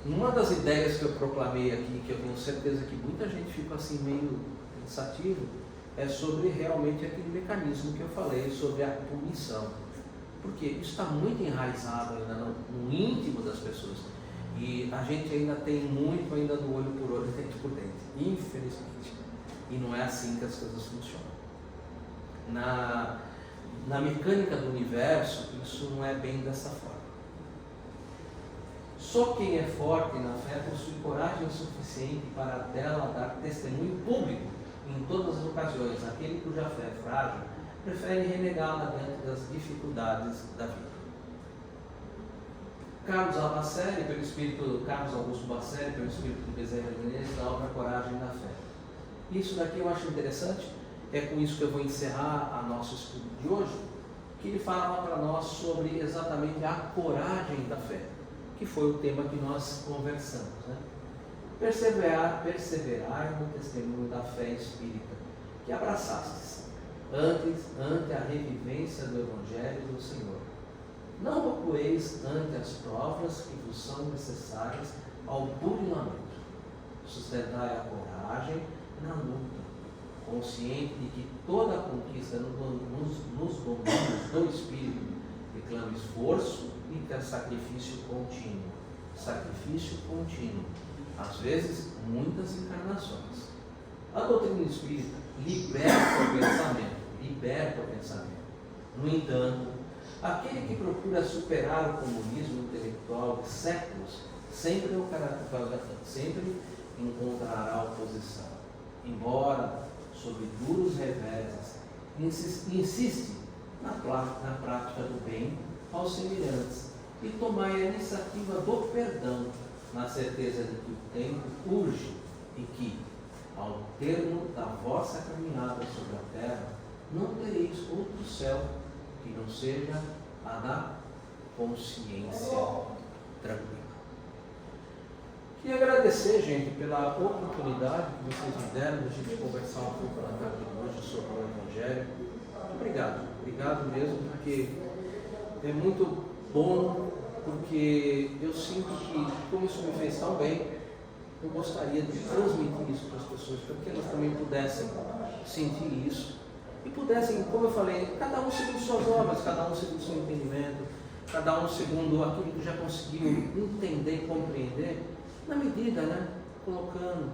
Uma das ideias que eu proclamei aqui, que eu tenho certeza que muita gente fica assim meio pensativo, é sobre realmente aquele mecanismo que eu falei, sobre a punição. Porque isso está muito enraizado ainda no íntimo das pessoas. E a gente ainda tem muito ainda do olho por olho, dente por dente, infelizmente. E não é assim que as coisas funcionam. Na mecânica do universo, isso não é bem dessa forma. Só quem é forte na fé possui coragem suficiente para dela dar testemunho público em todas as ocasiões. Aquele cuja fé é frágil prefere renegá-la diante das dificuldades da vida. Carlos Augusto Bacelli, pelo Espírito de Bezerra de Menezes, da obra Coragem da Fé. Isso daqui eu acho interessante, é com isso que eu vou encerrar a nosso estudo de hoje, que ele fala para nós sobre exatamente a coragem da fé, que foi o tema que nós conversamos, né? Perseverar no testemunho da fé espírita, que abraçastes ante a revivência do Evangelho do Senhor. Não recueis ante as provas que vos são necessárias ao burilamento. Sustentai a coragem na luta, consciente de que toda a conquista nos domínios do Espírito reclama esforço e sacrifício contínuo. Sacrifício contínuo, às vezes muitas encarnações. A doutrina espírita liberta o pensamento. No entanto, aquele que procura superar o comunismo intelectual de séculos sempre encontrará oposição. Embora, sob duros reveses, insiste na prática do bem aos semelhantes e tomar a iniciativa do perdão, na certeza de que o tempo urge e que, ao termo da vossa caminhada sobre a terra, não tereis outro céu que não seja a da consciência tranquila. Queria agradecer, gente, pela oportunidade que vocês me deram de a gente conversar um pouco na tarde de hoje sobre o Evangelho. Obrigado mesmo, porque é muito bom, porque eu sinto que, como isso me fez tão bem, eu gostaria de transmitir isso para as pessoas, para que elas também pudessem sentir isso e pudessem, como eu falei, cada um segundo suas obras, cada um segundo seu entendimento, cada um segundo aquilo que já conseguiu entender e compreender, na medida, né, colocando,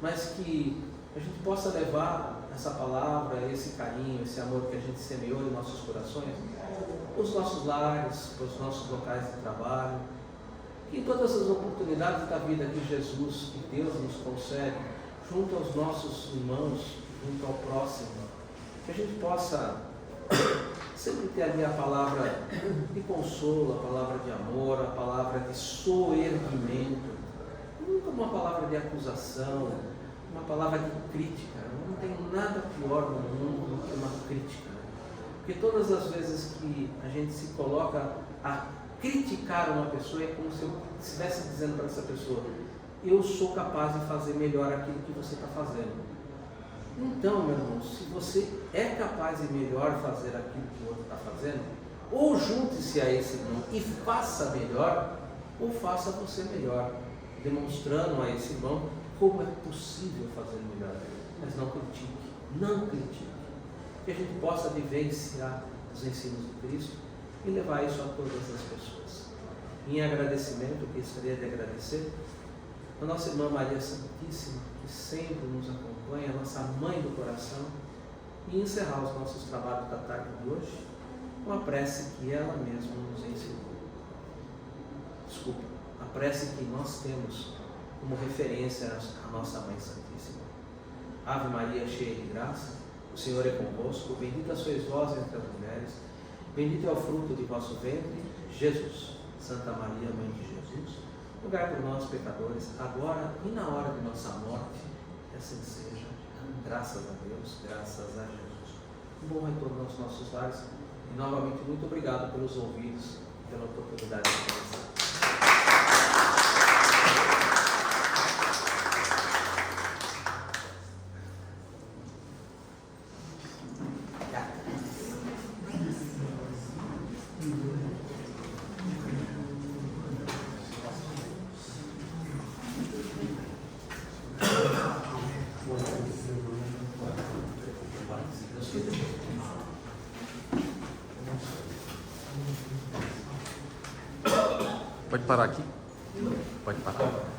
mas que a gente possa levar essa palavra, esse carinho, esse amor que a gente semeou em nossos corações, para os nossos lares, para os nossos locais de trabalho, que em todas as oportunidades da vida que Jesus e Deus nos concede, junto aos nossos irmãos, junto ao próximo, que a gente possa sempre ter ali a palavra de consolo, a palavra de amor, a palavra de soerguimento, nunca uma palavra de acusação, uma palavra de crítica. Não tem nada pior no mundo do que uma crítica, porque todas as vezes que a gente se coloca a criticar uma pessoa, é como se eu estivesse dizendo para essa pessoa: eu sou capaz de fazer melhor aquilo que você está fazendo. Então, meu irmão, se você é capaz de melhor fazer aquilo que o outro está fazendo, ou junte-se a esse irmão e faça melhor, ou faça você melhor, demonstrando a esse irmão como é possível fazer melhor. Mas não critique. Que a gente possa vivenciar os ensinos de Cristo e levar isso a todas as pessoas. Em agradecimento, eu gostaria de agradecer a nossa irmã Maria Santíssima, que sempre nos acompanha, a nossa mãe do coração, e encerrar os nossos trabalhos da tarde de hoje com a prece que ela mesma nos ensinou. A prece que nós temos como referência a nossa Mãe Santíssima. Ave Maria, cheia de graça, o Senhor é convosco, bendita sois vós entre as mulheres, bendito é o fruto de vosso ventre, Jesus. Santa Maria, Mãe de Jesus, rogai por nós, pecadores, agora e na hora de nossa morte, que assim seja. Graças a Deus, graças a Jesus. Um bom retorno aos nossos lares e novamente muito obrigado pelos ouvidos e pela oportunidade de conversar. parar aqui? Pode parar.